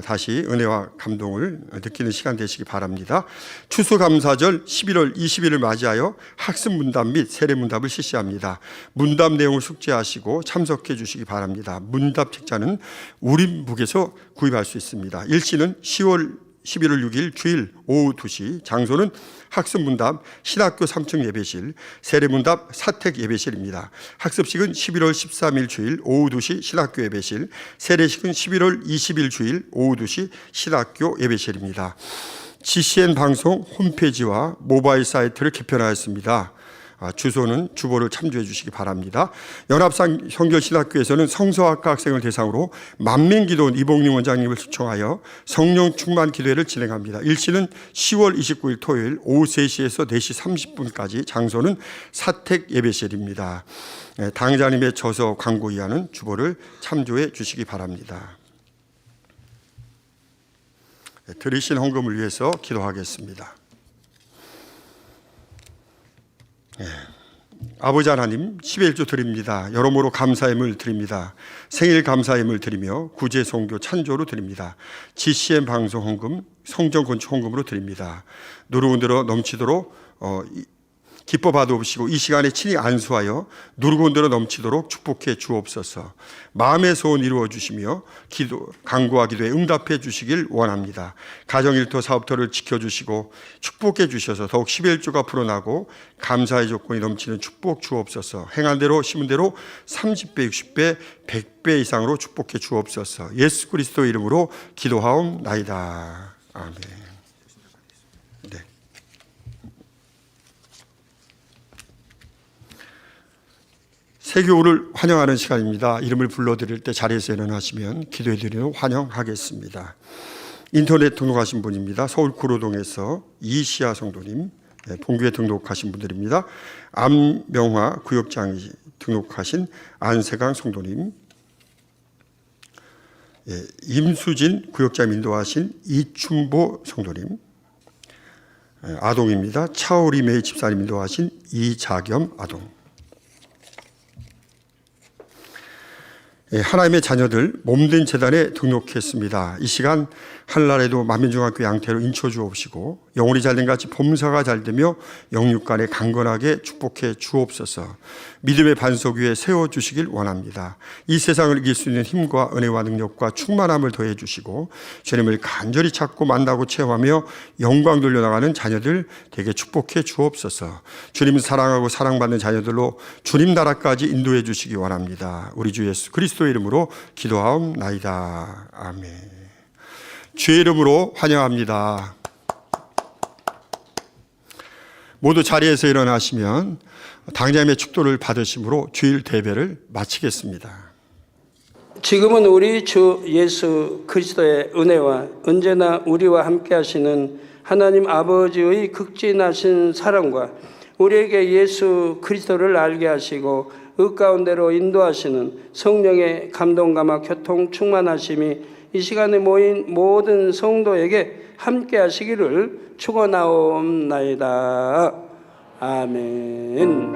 [SPEAKER 1] 다시 은혜와 감동을 느끼는 시간 되시기 바랍니다. 추수감사절 11월 20일을 맞이하여 학습 문답 및 세례 문답을 실시합니다. 문답 내용을 숙지하시고 참석해 주시기 바랍니다. 문답 책자는 우린북에서 구입할 수 있습니다. 일시는 11월 6일 주일 오후 2시, 장소는 학습문답 신학교 3층 예배실, 세례문답 사택 예배실입니다. 학습식은 11월 13일 주일 오후 2시 신학교 예배실, 세례식은 11월 20일 주일 오후 2시 신학교 예배실입니다. GCN 방송 홈페이지와 모바일 사이트를 개편하였습니다. 주소는 주보를 참조해 주시기 바랍니다. 연합상 성결신학교에서는 성서학과 학생을 대상으로 만민기도원 이봉림 원장님을 초청하여 성령 충만 기도회를 진행합니다. 일시는 10월 29일 토요일 오후 3시에서 4시 30분까지, 장소는 사택 예배실입니다. 당자님의 저서 광고 이하는 주보를 참조해 주시기 바랍니다. 들으신 헌금을 위해서 기도하겠습니다. 아버지 하나님, 11조 드립니다. 여러모로 감사임을 드립니다. 생일 감사임을 드리며 구제 성교 찬조로 드립니다. GCN 방송 헌금, 성전 건축 헌금으로 드립니다. 누르고 들어 넘치도록 기뻐 받아옵시고 이 시간에 친히 안수하여 누르고 들어 넘치도록 축복해 주옵소서. 마음의 소원 이루어 주시며 간구와 기도에 응답해 주시길 원합니다. 가정일터 사업터를 지켜주시고 축복해 주셔서 더욱 11조가 불어나고 감사의 조건이 넘치는 축복 주옵소서. 행한 대로 심은 대로 30배, 60배, 100배 이상으로 축복해 주옵소서. 예수 그리스도 이름으로 기도하옵나이다. 아멘. 네. 세교우를 환영하는 시간입니다. 이름을 불러드릴 때 자리에서 일어나시면 기도해드리며 환영하겠습니다. 인터넷 등록하신 분입니다. 서울 구로동에서 이시아 성도님, 본교에 등록하신 분들입니다. 안명화 구역장이 등록하신 안세강 성도님, 임수진 구역장 인도하신 이춘보 성도님, 아동입니다. 차오리메이 집사님 인도하신 이자겸 아동. 하나님의 자녀들 몸된 재단에 등록했습니다. 이 시간 한날에도 만민중학교 양태로 인쳐 주옵시고 영혼이 잘된 같이 범사가 잘되며 영육간에 강건하게 축복해 주옵소서. 믿음의 반석 위에 세워주시길 원합니다. 이 세상을 이길 수 있는 힘과 은혜와 능력과 충만함을 더해 주시고 주님을 간절히 찾고 만나고 체험하며 영광 돌려나가는 자녀들 되게 축복해 주옵소서. 주님을 사랑하고 사랑받는 자녀들로 주님 나라까지 인도해 주시기 원합니다. 우리 주 예수 그리스도의 이름으로 기도하옵나이다. 아멘. 주의 이름으로 환영합니다. 모두 자리에서 일어나시면 당자님의 축도를 받으심으로 주일 대배를 마치겠습니다.
[SPEAKER 5] 지금은 우리 주 예수 그리스도의 은혜와 언제나 우리와 함께 하시는 하나님 아버지의 극진하신 사랑과 우리에게 예수 그리스도를 알게 하시고 그 가운데로 인도하시는 성령의 감동감화 교통 충만하심이 이 시간에 모인 모든 성도에게 함께 하시기를 축원하옵나이다. 아멘.